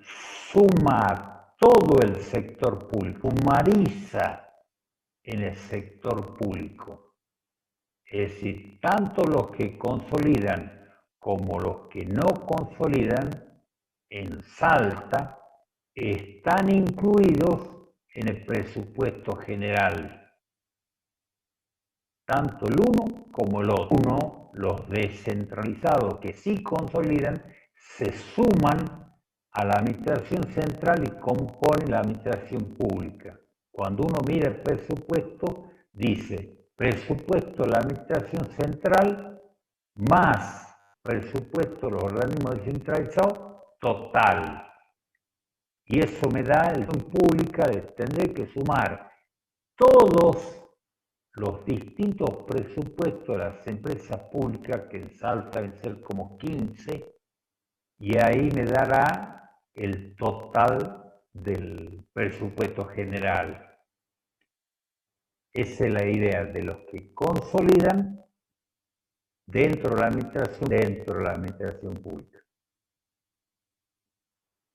S1: suma todo el sector público, sumariza en el sector público. Es decir, tanto los que consolidan como los que no consolidan en Salta están incluidos en el presupuesto general. Tanto el uno como el otro. Uno, los descentralizados que sí consolidan, se suman a la administración central y componen la administración pública. Cuando uno mira el presupuesto, dice presupuesto de la administración central más presupuesto de los organismos descentralizados total. Y eso me da el don pública de tener que sumar todos los distintos presupuestos de las empresas públicas, que en Salta deben ser como 15, y ahí me dará el total del presupuesto general. Esa es la idea de los que consolidan dentro de la administración pública.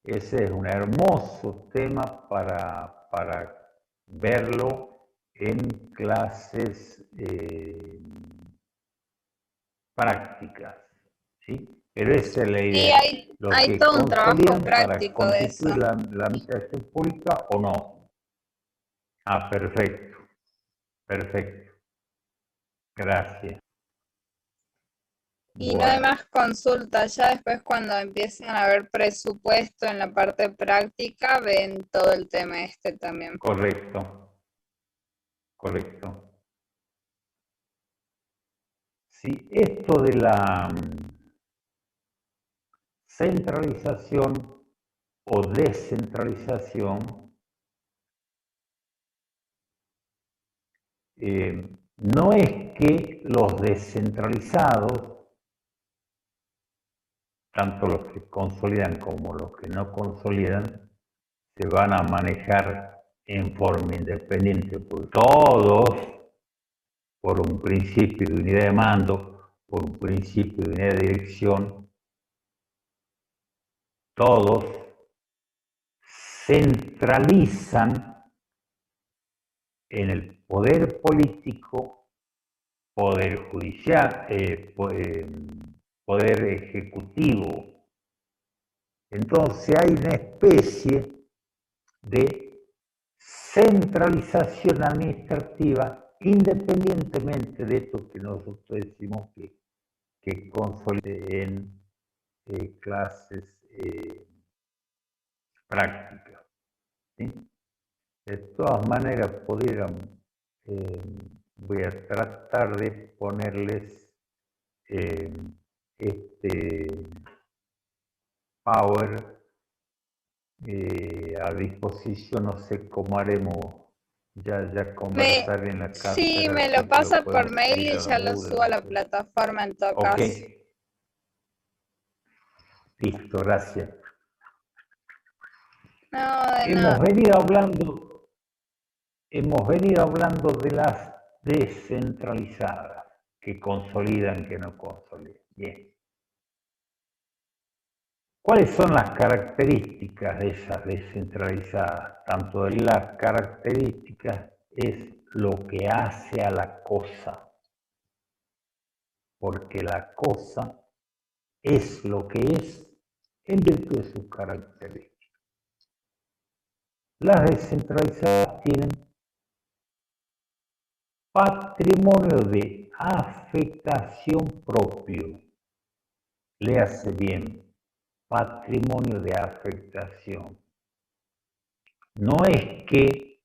S1: Ese es un hermoso tema para verlo en clases prácticas, ¿sí? Pero esa es la idea.
S2: Sí, hay todo un trabajo práctico de eso.
S1: ¿Para constituir la administración pública o no? Ah, perfecto. Perfecto. Gracias.
S2: Y no hay más consultas, ya después cuando empiezan a ver presupuesto en la parte práctica, ven todo el tema este también.
S1: Correcto. Correcto. Sí, esto de la centralización o descentralización no es que los descentralizados, tanto los que consolidan como los que no consolidan, se van a manejar en forma independiente, porque todos, por un principio de unidad de mando, por un principio de unidad de dirección, todos centralizan en el poder político, poder judicial, poder ejecutivo. Entonces hay una especie de centralización administrativa, independientemente de esto que nosotros decimos que consolide en clases prácticas, ¿sí? De todas maneras, voy a tratar de ponerles este Power a disposición. No sé cómo haremos, ya conversar en la casa.
S2: Sí, me lo pasa por mail y ya lo subo a la plataforma en todo caso.
S1: Listo, gracias.
S2: No,
S1: hemos venido hablando de las descentralizadas, que consolidan, que no consolidan. Bien. ¿Cuáles son las características de esas descentralizadas? Tanto de las características es lo que hace a la cosa, porque la cosa es lo que es en virtud de sus características. Las descentralizadas tienen patrimonio de afectación propio. Léase bien, patrimonio de afectación. No es que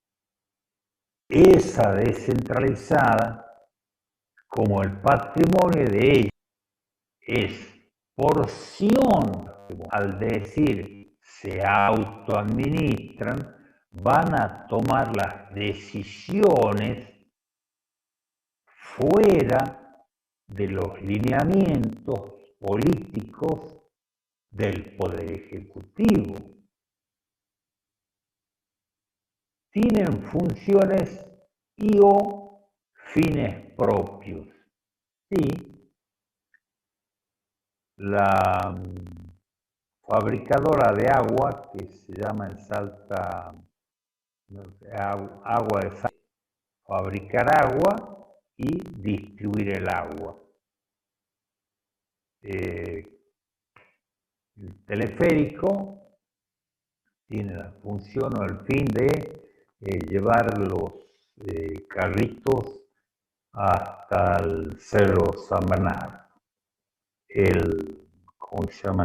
S1: esa descentralizada, como el patrimonio de ella es porción, al decir se autoadministran, van a tomar las decisiones fuera de los lineamientos políticos del Poder Ejecutivo. Tienen funciones y o fines propios. Sí, la fabricadora de agua, que se llama en Salta Agua de Salta, fabricar agua y distribuir el agua. El teleférico tiene la función o el fin de llevar los carritos hasta el Cerro San Bernardo. ¿Cómo se llama?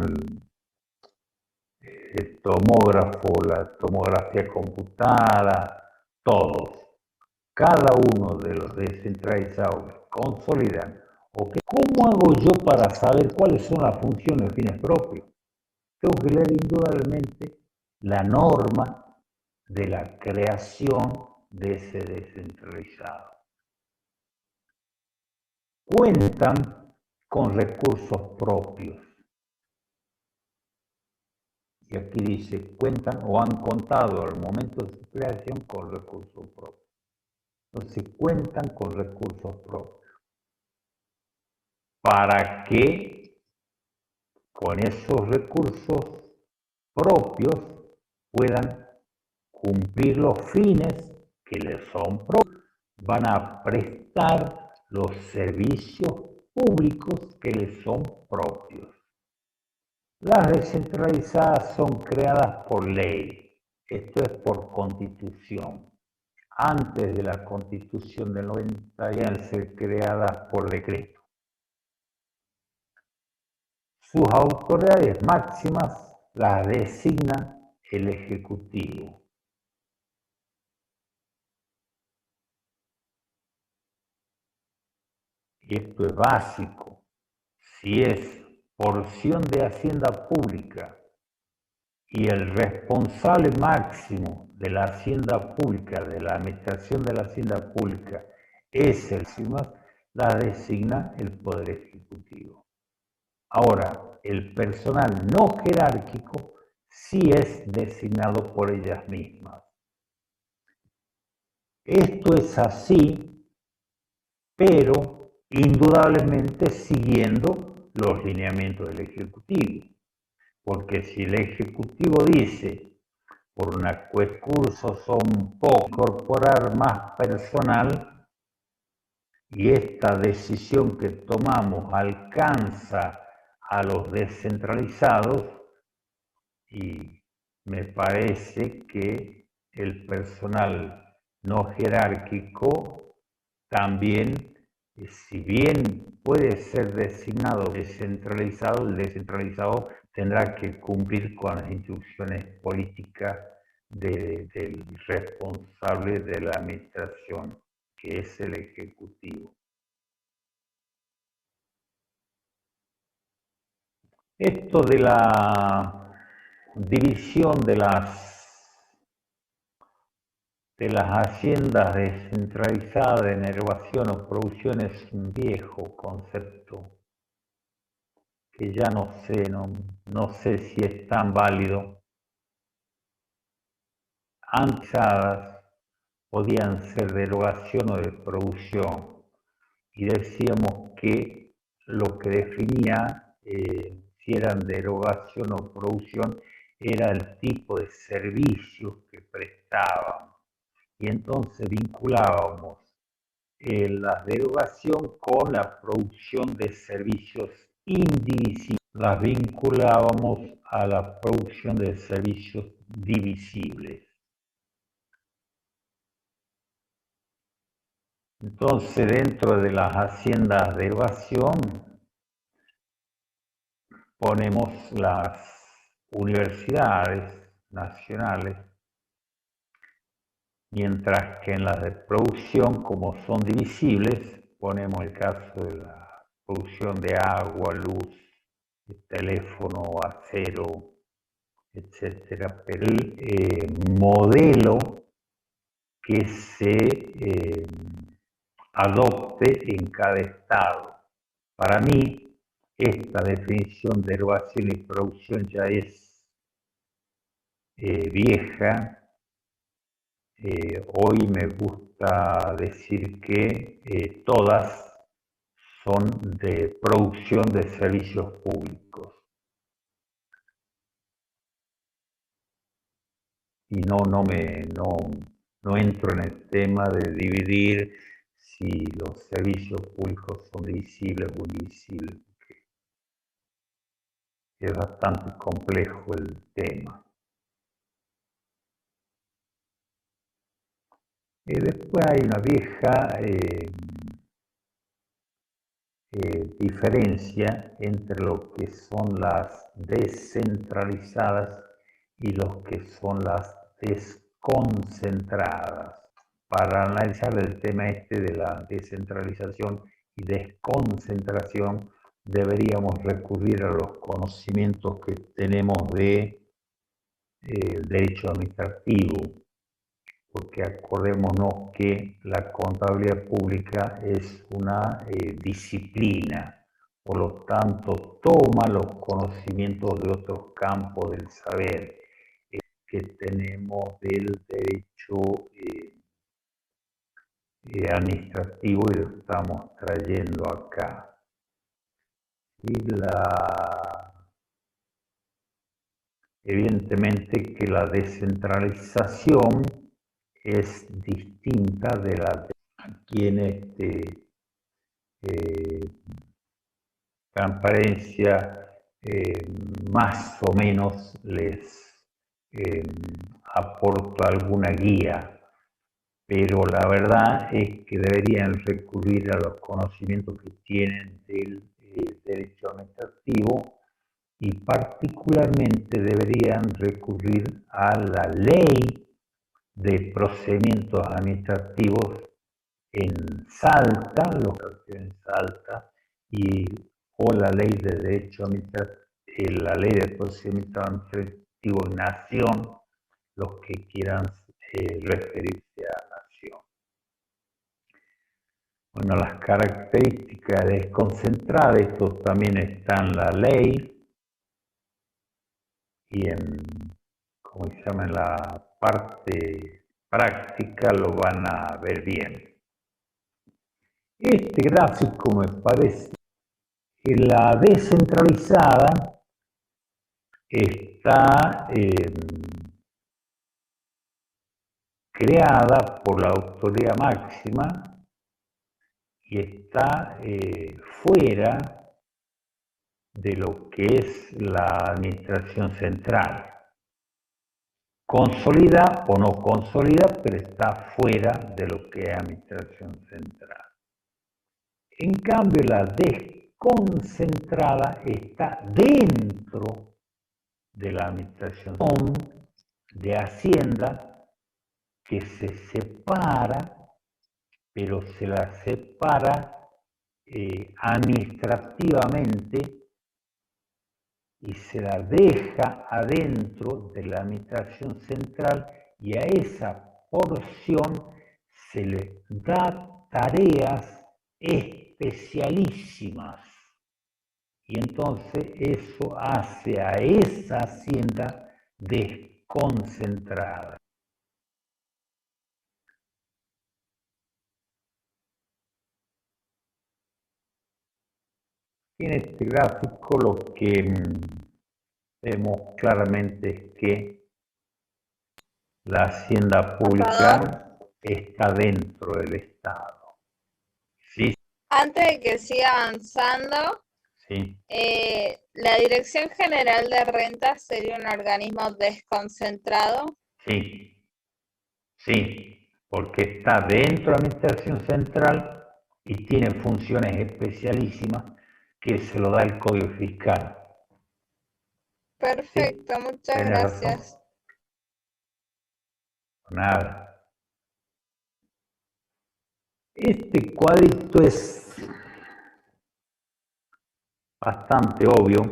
S1: El tomógrafo, la tomografía computada, todos, cada uno de los descentralizados consolidan. ¿Cómo hago yo para saber cuáles son las funciones de fines propios? Tengo que leer indudablemente la norma de la creación de ese descentralizado. Cuentan con recursos propios. Y aquí dice, cuentan o han contado al momento de su creación con recursos propios. Entonces, cuentan con recursos propios. Para que con esos recursos propios puedan cumplir los fines que les son propios. Van a prestar los servicios públicos que les son propios. Las descentralizadas son creadas por ley, esto es por constitución. Antes de la constitución del 90 debían ser creadas por decreto. Sus autoridades máximas las designa el Ejecutivo. Y esto es básico. Si es porción de hacienda pública y el responsable máximo de la hacienda pública, de la administración de la hacienda pública, es el CIMAS, la designa el Poder Ejecutivo. Ahora, el personal no jerárquico sí es designado por ellas mismas. Esto es así, pero indudablemente siguiendo los lineamientos del Ejecutivo. Porque si el Ejecutivo dice, por un curso son poco, incorporar más personal, y esta decisión que tomamos alcanza a los descentralizados, y me parece que el personal no jerárquico también, si bien puede ser designado descentralizado, el descentralizado tendrá que cumplir con las instrucciones políticas del responsable de la administración, que es el Ejecutivo. Esto de la división de las haciendas descentralizadas de enervación o producción es un viejo concepto que ya no sé si es tan válido. Antes podían ser de erogación o de producción, y decíamos que lo que definía si eran de erogación o producción era el tipo de servicios que prestaban, y entonces vinculábamos la derogación con la producción de servicios indivisibles. Las vinculábamos a la producción de servicios divisibles. Entonces, dentro de las haciendas de erogación, ponemos las universidades nacionales, mientras que en las de producción, como son divisibles, ponemos el caso de la producción de agua, luz, teléfono, acero, etcétera. Pero el modelo que se adopte en cada estado. Para mí, esta definición de erogación y producción ya es vieja. Hoy me gusta decir que todas son de producción de servicios públicos. Y no entro en el tema de dividir si los servicios públicos son divisibles o indivisibles, porque es bastante complejo el tema. Después hay una vieja diferencia entre lo que son las descentralizadas y lo que son las desconcentradas. para analizar el tema este de la descentralización y desconcentración, deberíamos recurrir a los conocimientos que tenemos de derecho administrativo, porque acordémonos que la contabilidad pública es una disciplina, por lo tanto toma los conocimientos de otros campos del saber que tenemos del derecho administrativo y lo estamos trayendo acá. Y evidentemente que la descentralización es distinta de la de aquí en transparencia, más o menos les aporto alguna guía, pero la verdad es que deberían recurrir a los conocimientos que tienen del derecho administrativo y particularmente deberían recurrir a la ley de procedimientos administrativos en Salta, en Salta, o la ley de derecho administrativo, la ley de procedimiento administrativo en Nación, los que quieran referirse a Nación. Bueno, las características desconcentradas, esto también está en la ley y como se llama, en la parte práctica lo van a ver bien. Este gráfico me parece que la descentralizada está creada por la autoridad máxima y está fuera de lo que es la administración central. Consolida o no consolida, pero está fuera de lo que es administración central. En cambio, la desconcentrada está dentro de la administración de Hacienda, que se separa, pero se la separa administrativamente y se la deja adentro de la administración central y a esa porción se le da tareas especialísimas. Y entonces eso hace a esa hacienda desconcentrada. En este gráfico lo que vemos claramente es que la hacienda pública está dentro del Estado. ¿Sí?
S2: Antes de que siga avanzando,
S1: Sí.
S2: ¿La Dirección General de Rentas sería un organismo desconcentrado?
S1: Sí, sí, porque está dentro de la Administración Central y tiene funciones especialísimas que se lo da el Código Fiscal.
S2: Perfecto,
S1: ¿Sí?
S2: muchas
S1: ¿Tiene
S2: gracias.
S1: razón? Nada. Este cuadrito es bastante obvio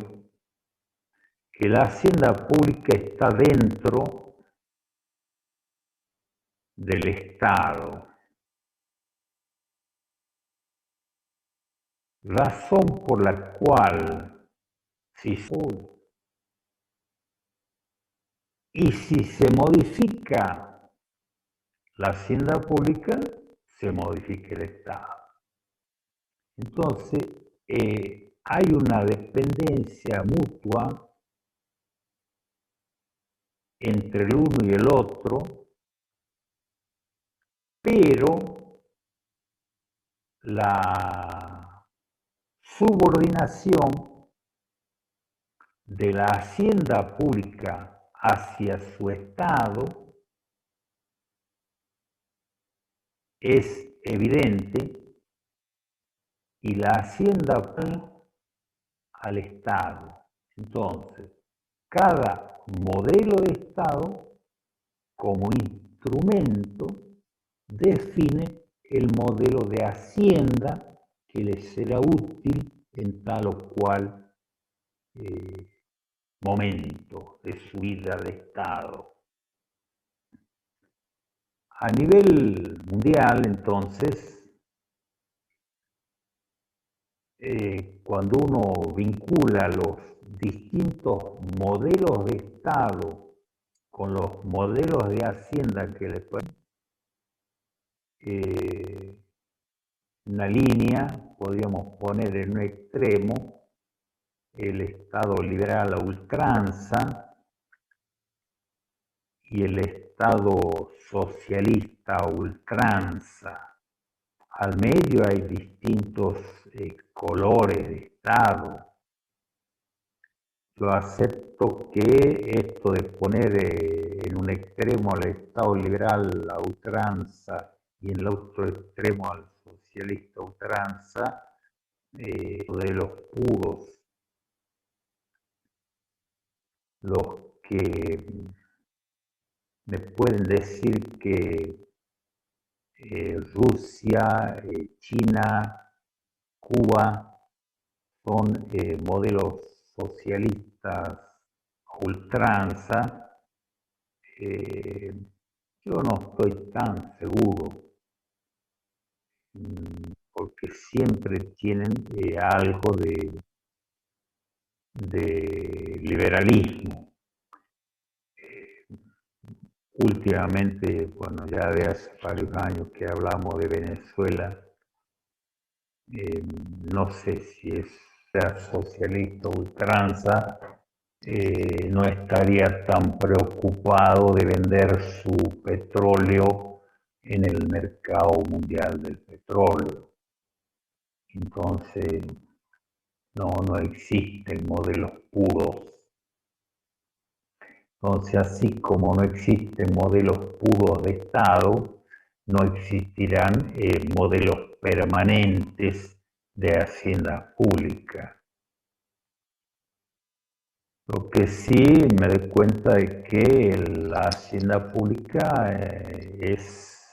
S1: que la hacienda pública está dentro del Estado. Razón por la cual si se modifica la hacienda pública, se modifica el Estado. Entonces, hay una dependencia mutua entre el uno y el otro, pero la subordinación de la hacienda pública hacia su Estado es evidente y la hacienda al Estado. Entonces, cada modelo de Estado como instrumento define el modelo de hacienda que le será útil en tal o cual momento de su vida de Estado. A nivel mundial, entonces, cuando uno vincula los distintos modelos de Estado con los modelos de hacienda que le pueden, una línea, podríamos poner en un extremo el Estado liberal a ultranza y el Estado socialista a ultranza. Al medio hay distintos colores de Estado. Yo acepto que esto de poner en un extremo al Estado liberal a ultranza y en el otro extremo al socialista a ultranza, de los puros, los que me pueden decir que Rusia, China, Cuba son modelos socialistas a ultranza, yo no estoy tan seguro, porque siempre tienen algo de liberalismo. Últimamente, bueno, ya de hace varios años que hablamos de Venezuela, no sé si sea socialista o ultranza, no estaría tan preocupado de vender su petróleo en el mercado mundial del petróleo. Entonces, no existen modelos puros. Entonces, así como no existen modelos puros de Estado, no existirán modelos permanentes de hacienda pública. Lo que sí me doy cuenta de que la hacienda pública es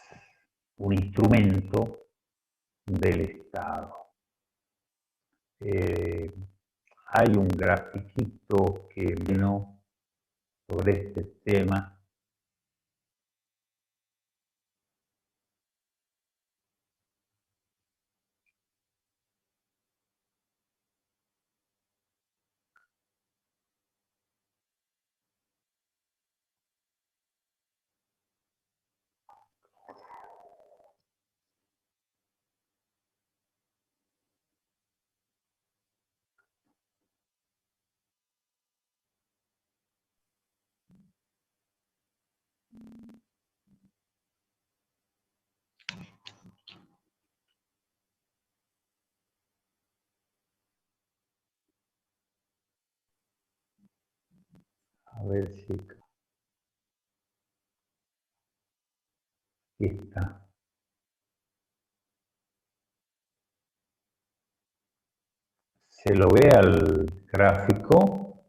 S1: un instrumento del Estado. Hay un grafiquito que vino sobre este tema. A ver si aquí está. ¿Se lo ve al gráfico?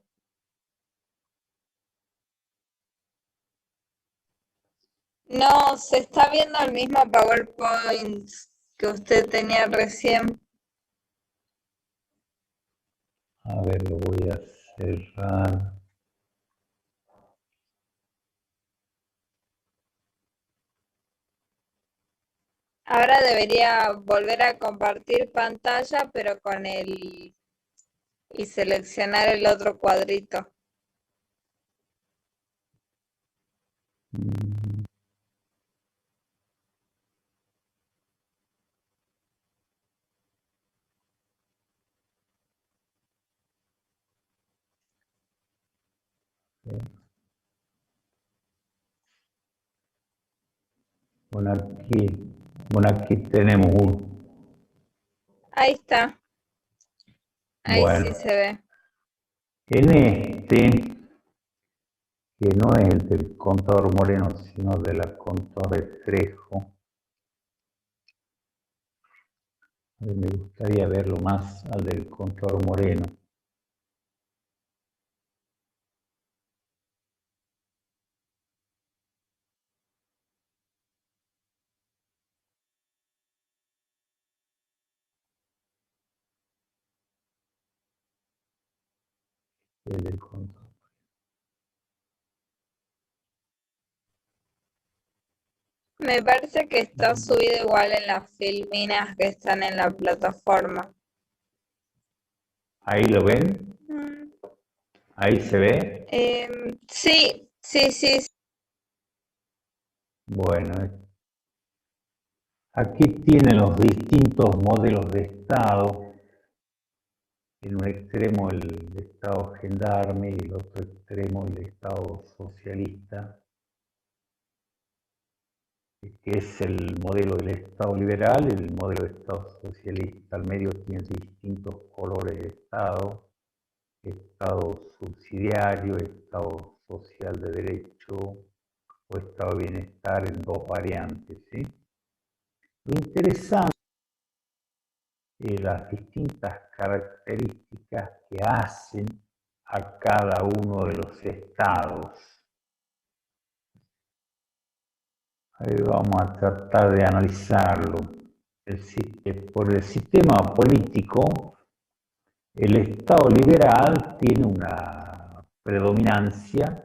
S2: No, se está viendo el mismo PowerPoint que usted tenía recién.
S1: A ver, lo voy a cerrar.
S2: Ahora debería volver a compartir pantalla, pero con el y seleccionar el otro cuadrito. Bueno, aquí tenemos uno. Ahí está. Ahí
S1: Bueno,
S2: sí se ve.
S1: en este, que no es el del contador Moreno, sino de la contadora Trejo, me gustaría verlo más al del contador Moreno. El del control.
S2: Me parece que está subido igual en las filminas que están en la plataforma.
S1: ¿Ahí lo ven? ¿Ahí se ve?
S2: Sí, sí, sí.
S1: Bueno, aquí tienen los distintos modelos de Estado. En un extremo el Estado gendarme y en el otro extremo el Estado socialista, que es el modelo del Estado liberal y el modelo del Estado socialista. Al medio tienen distintos colores de Estado: Estado subsidiario, Estado social de derecho o Estado de bienestar, en dos variantes, ¿sí? Lo interesante es las distintas características que hacen a cada uno de los estados. Ahí vamos a tratar de analizarlo. Por el sistema político, el Estado liberal tiene una predominancia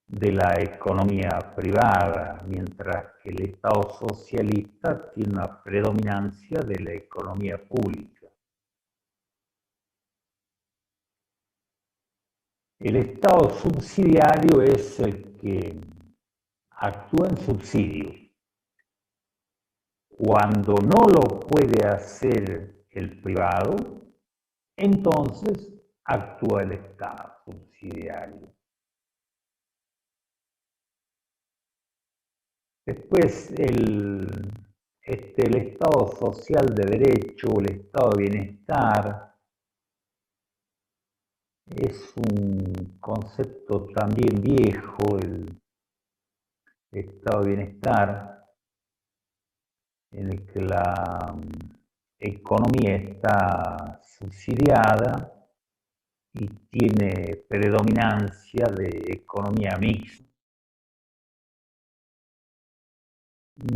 S1: de la economía privada, mientras que el Estado socialista tiene una predominancia de la economía pública. El Estado subsidiario es el que actúa en subsidio. Cuando no lo puede hacer el privado, entonces actúa el Estado subsidiario. Después, el Estado social de derecho, el Estado de bienestar, es un concepto también viejo, el Estado de bienestar, en el que la economía está subsidiada y tiene predominancia de economía mixta.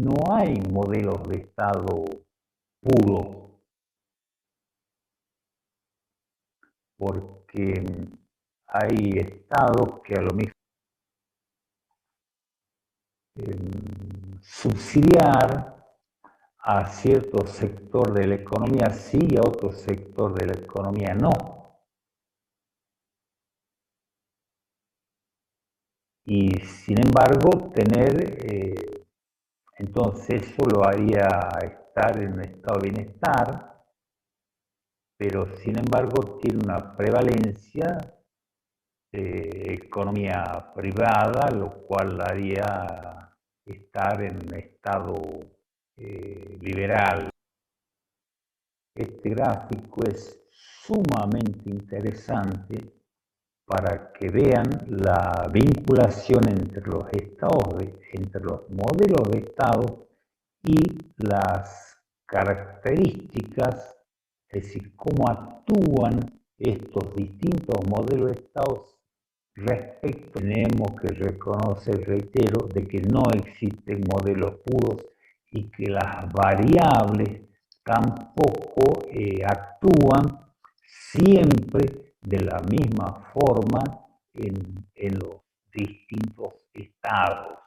S1: No hay modelos de Estado puro, porque hay estados que a lo mejor subsidiar a cierto sector de la economía sí y a otro sector de la economía no. Y sin embargo entonces eso lo haría estar en un estado de bienestar, pero sin embargo tiene una prevalencia de economía privada, lo cual haría estar en un estado liberal. Este gráfico es sumamente interesante para que vean la vinculación entre los estados, entre los modelos de Estado y las características, es decir, cómo actúan estos distintos modelos de Estados respecto. Tenemos que reconocer, reitero, de que no existen modelos puros y que las variables tampoco actúan siempre de la misma forma en los distintos estados,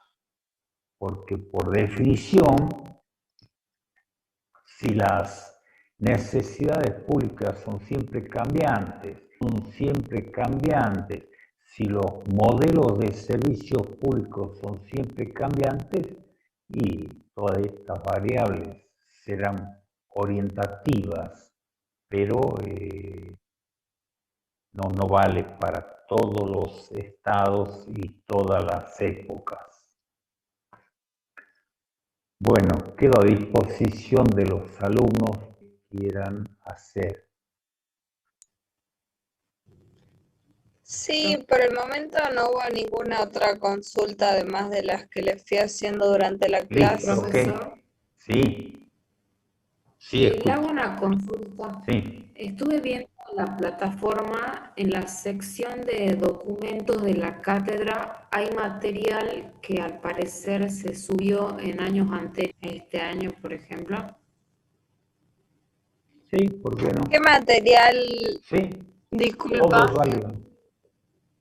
S1: porque por definición, si las necesidades públicas son siempre cambiantes, si los modelos de servicios públicos son siempre cambiantes, y todas estas variables serán orientativas, pero no vale para todos los estados y todas las épocas. Bueno, quedo a disposición de los alumnos que quieran hacer.
S2: Sí, por el momento no hubo ninguna otra consulta además de las que les fui haciendo durante la clase.
S1: Listo, ok. Sí. Sí,
S3: Le hago una consulta.
S1: Sí.
S3: Estuve viendo la plataforma, en la sección de documentos de la cátedra, hay material que al parecer se subió en años anteriores, este año, por ejemplo.
S1: Sí, ¿por qué no?
S2: ¿Qué material?
S1: Sí.
S2: Disculpa.
S1: Todo es válido.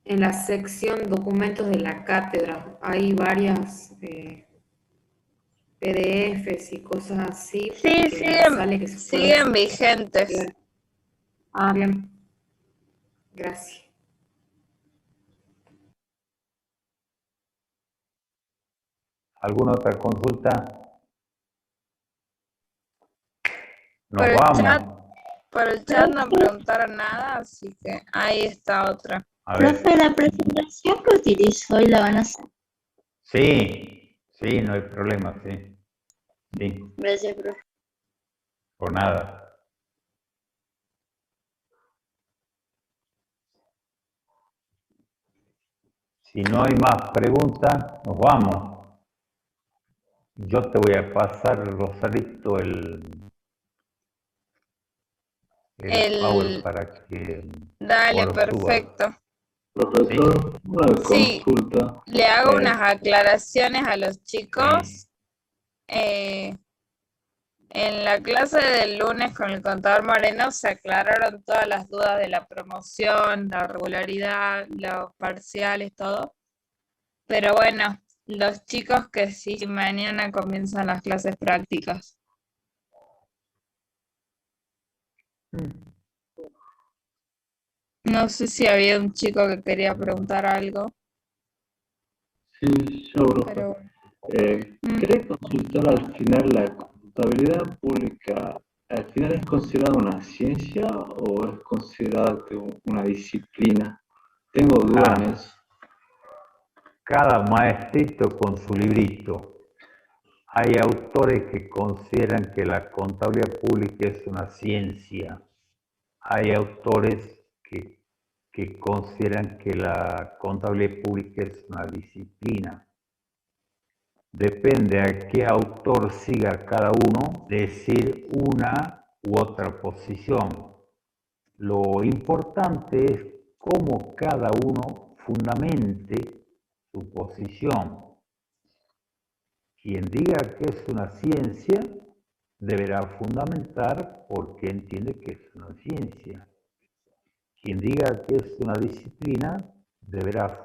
S3: En la sección documentos de la cátedra hay varias PDFs y cosas así
S2: Sí,
S3: que sale que se
S2: siguen
S3: pueden
S2: vigentes.
S3: ver. Ah, bien. Gracias.
S1: ¿Alguna otra consulta? Nos
S2: Por el chat,
S1: vamos.
S2: por el chat no preguntaron nada, así que ahí está otra.
S1: A ver.
S4: Profe, la presentación que utilizó hoy la van a hacer.
S1: Sí, sí, no hay problema, sí. Sí,
S4: Gracias, profe.
S1: por nada. Si no hay más preguntas, nos vamos. Yo te voy a pasar, Rosarito, el Power para que
S2: Dale,
S1: vos lo subas.
S2: perfecto.
S5: Profesor, una
S2: Sí,
S5: consulta.
S2: le hago unas aclaraciones a los chicos.
S1: Sí.
S2: En la clase del lunes con el contador Moreno se aclararon todas las dudas de la promoción, la regularidad, los parciales, todo. Pero bueno, los chicos que sí, mañana comienzan las clases prácticas. No sé si había un chico que quería preguntar algo,
S5: Sí, yo, profe.
S2: pero bueno.
S5: ¿Querés consultar al final la contabilidad pública? ¿Al final es considerada una ciencia o es considerada una disciplina? Tengo dudas en eso.
S1: Cada maestrito con su librito. Hay autores que consideran que la contabilidad pública es una ciencia. Hay autores que consideran que la contabilidad pública es una disciplina. Depende a qué autor siga cada uno decir una u otra posición. Lo importante es cómo cada uno fundamente su posición. Quien diga que es una ciencia deberá fundamentar por qué entiende que es una ciencia. Quien diga que es una disciplina deberá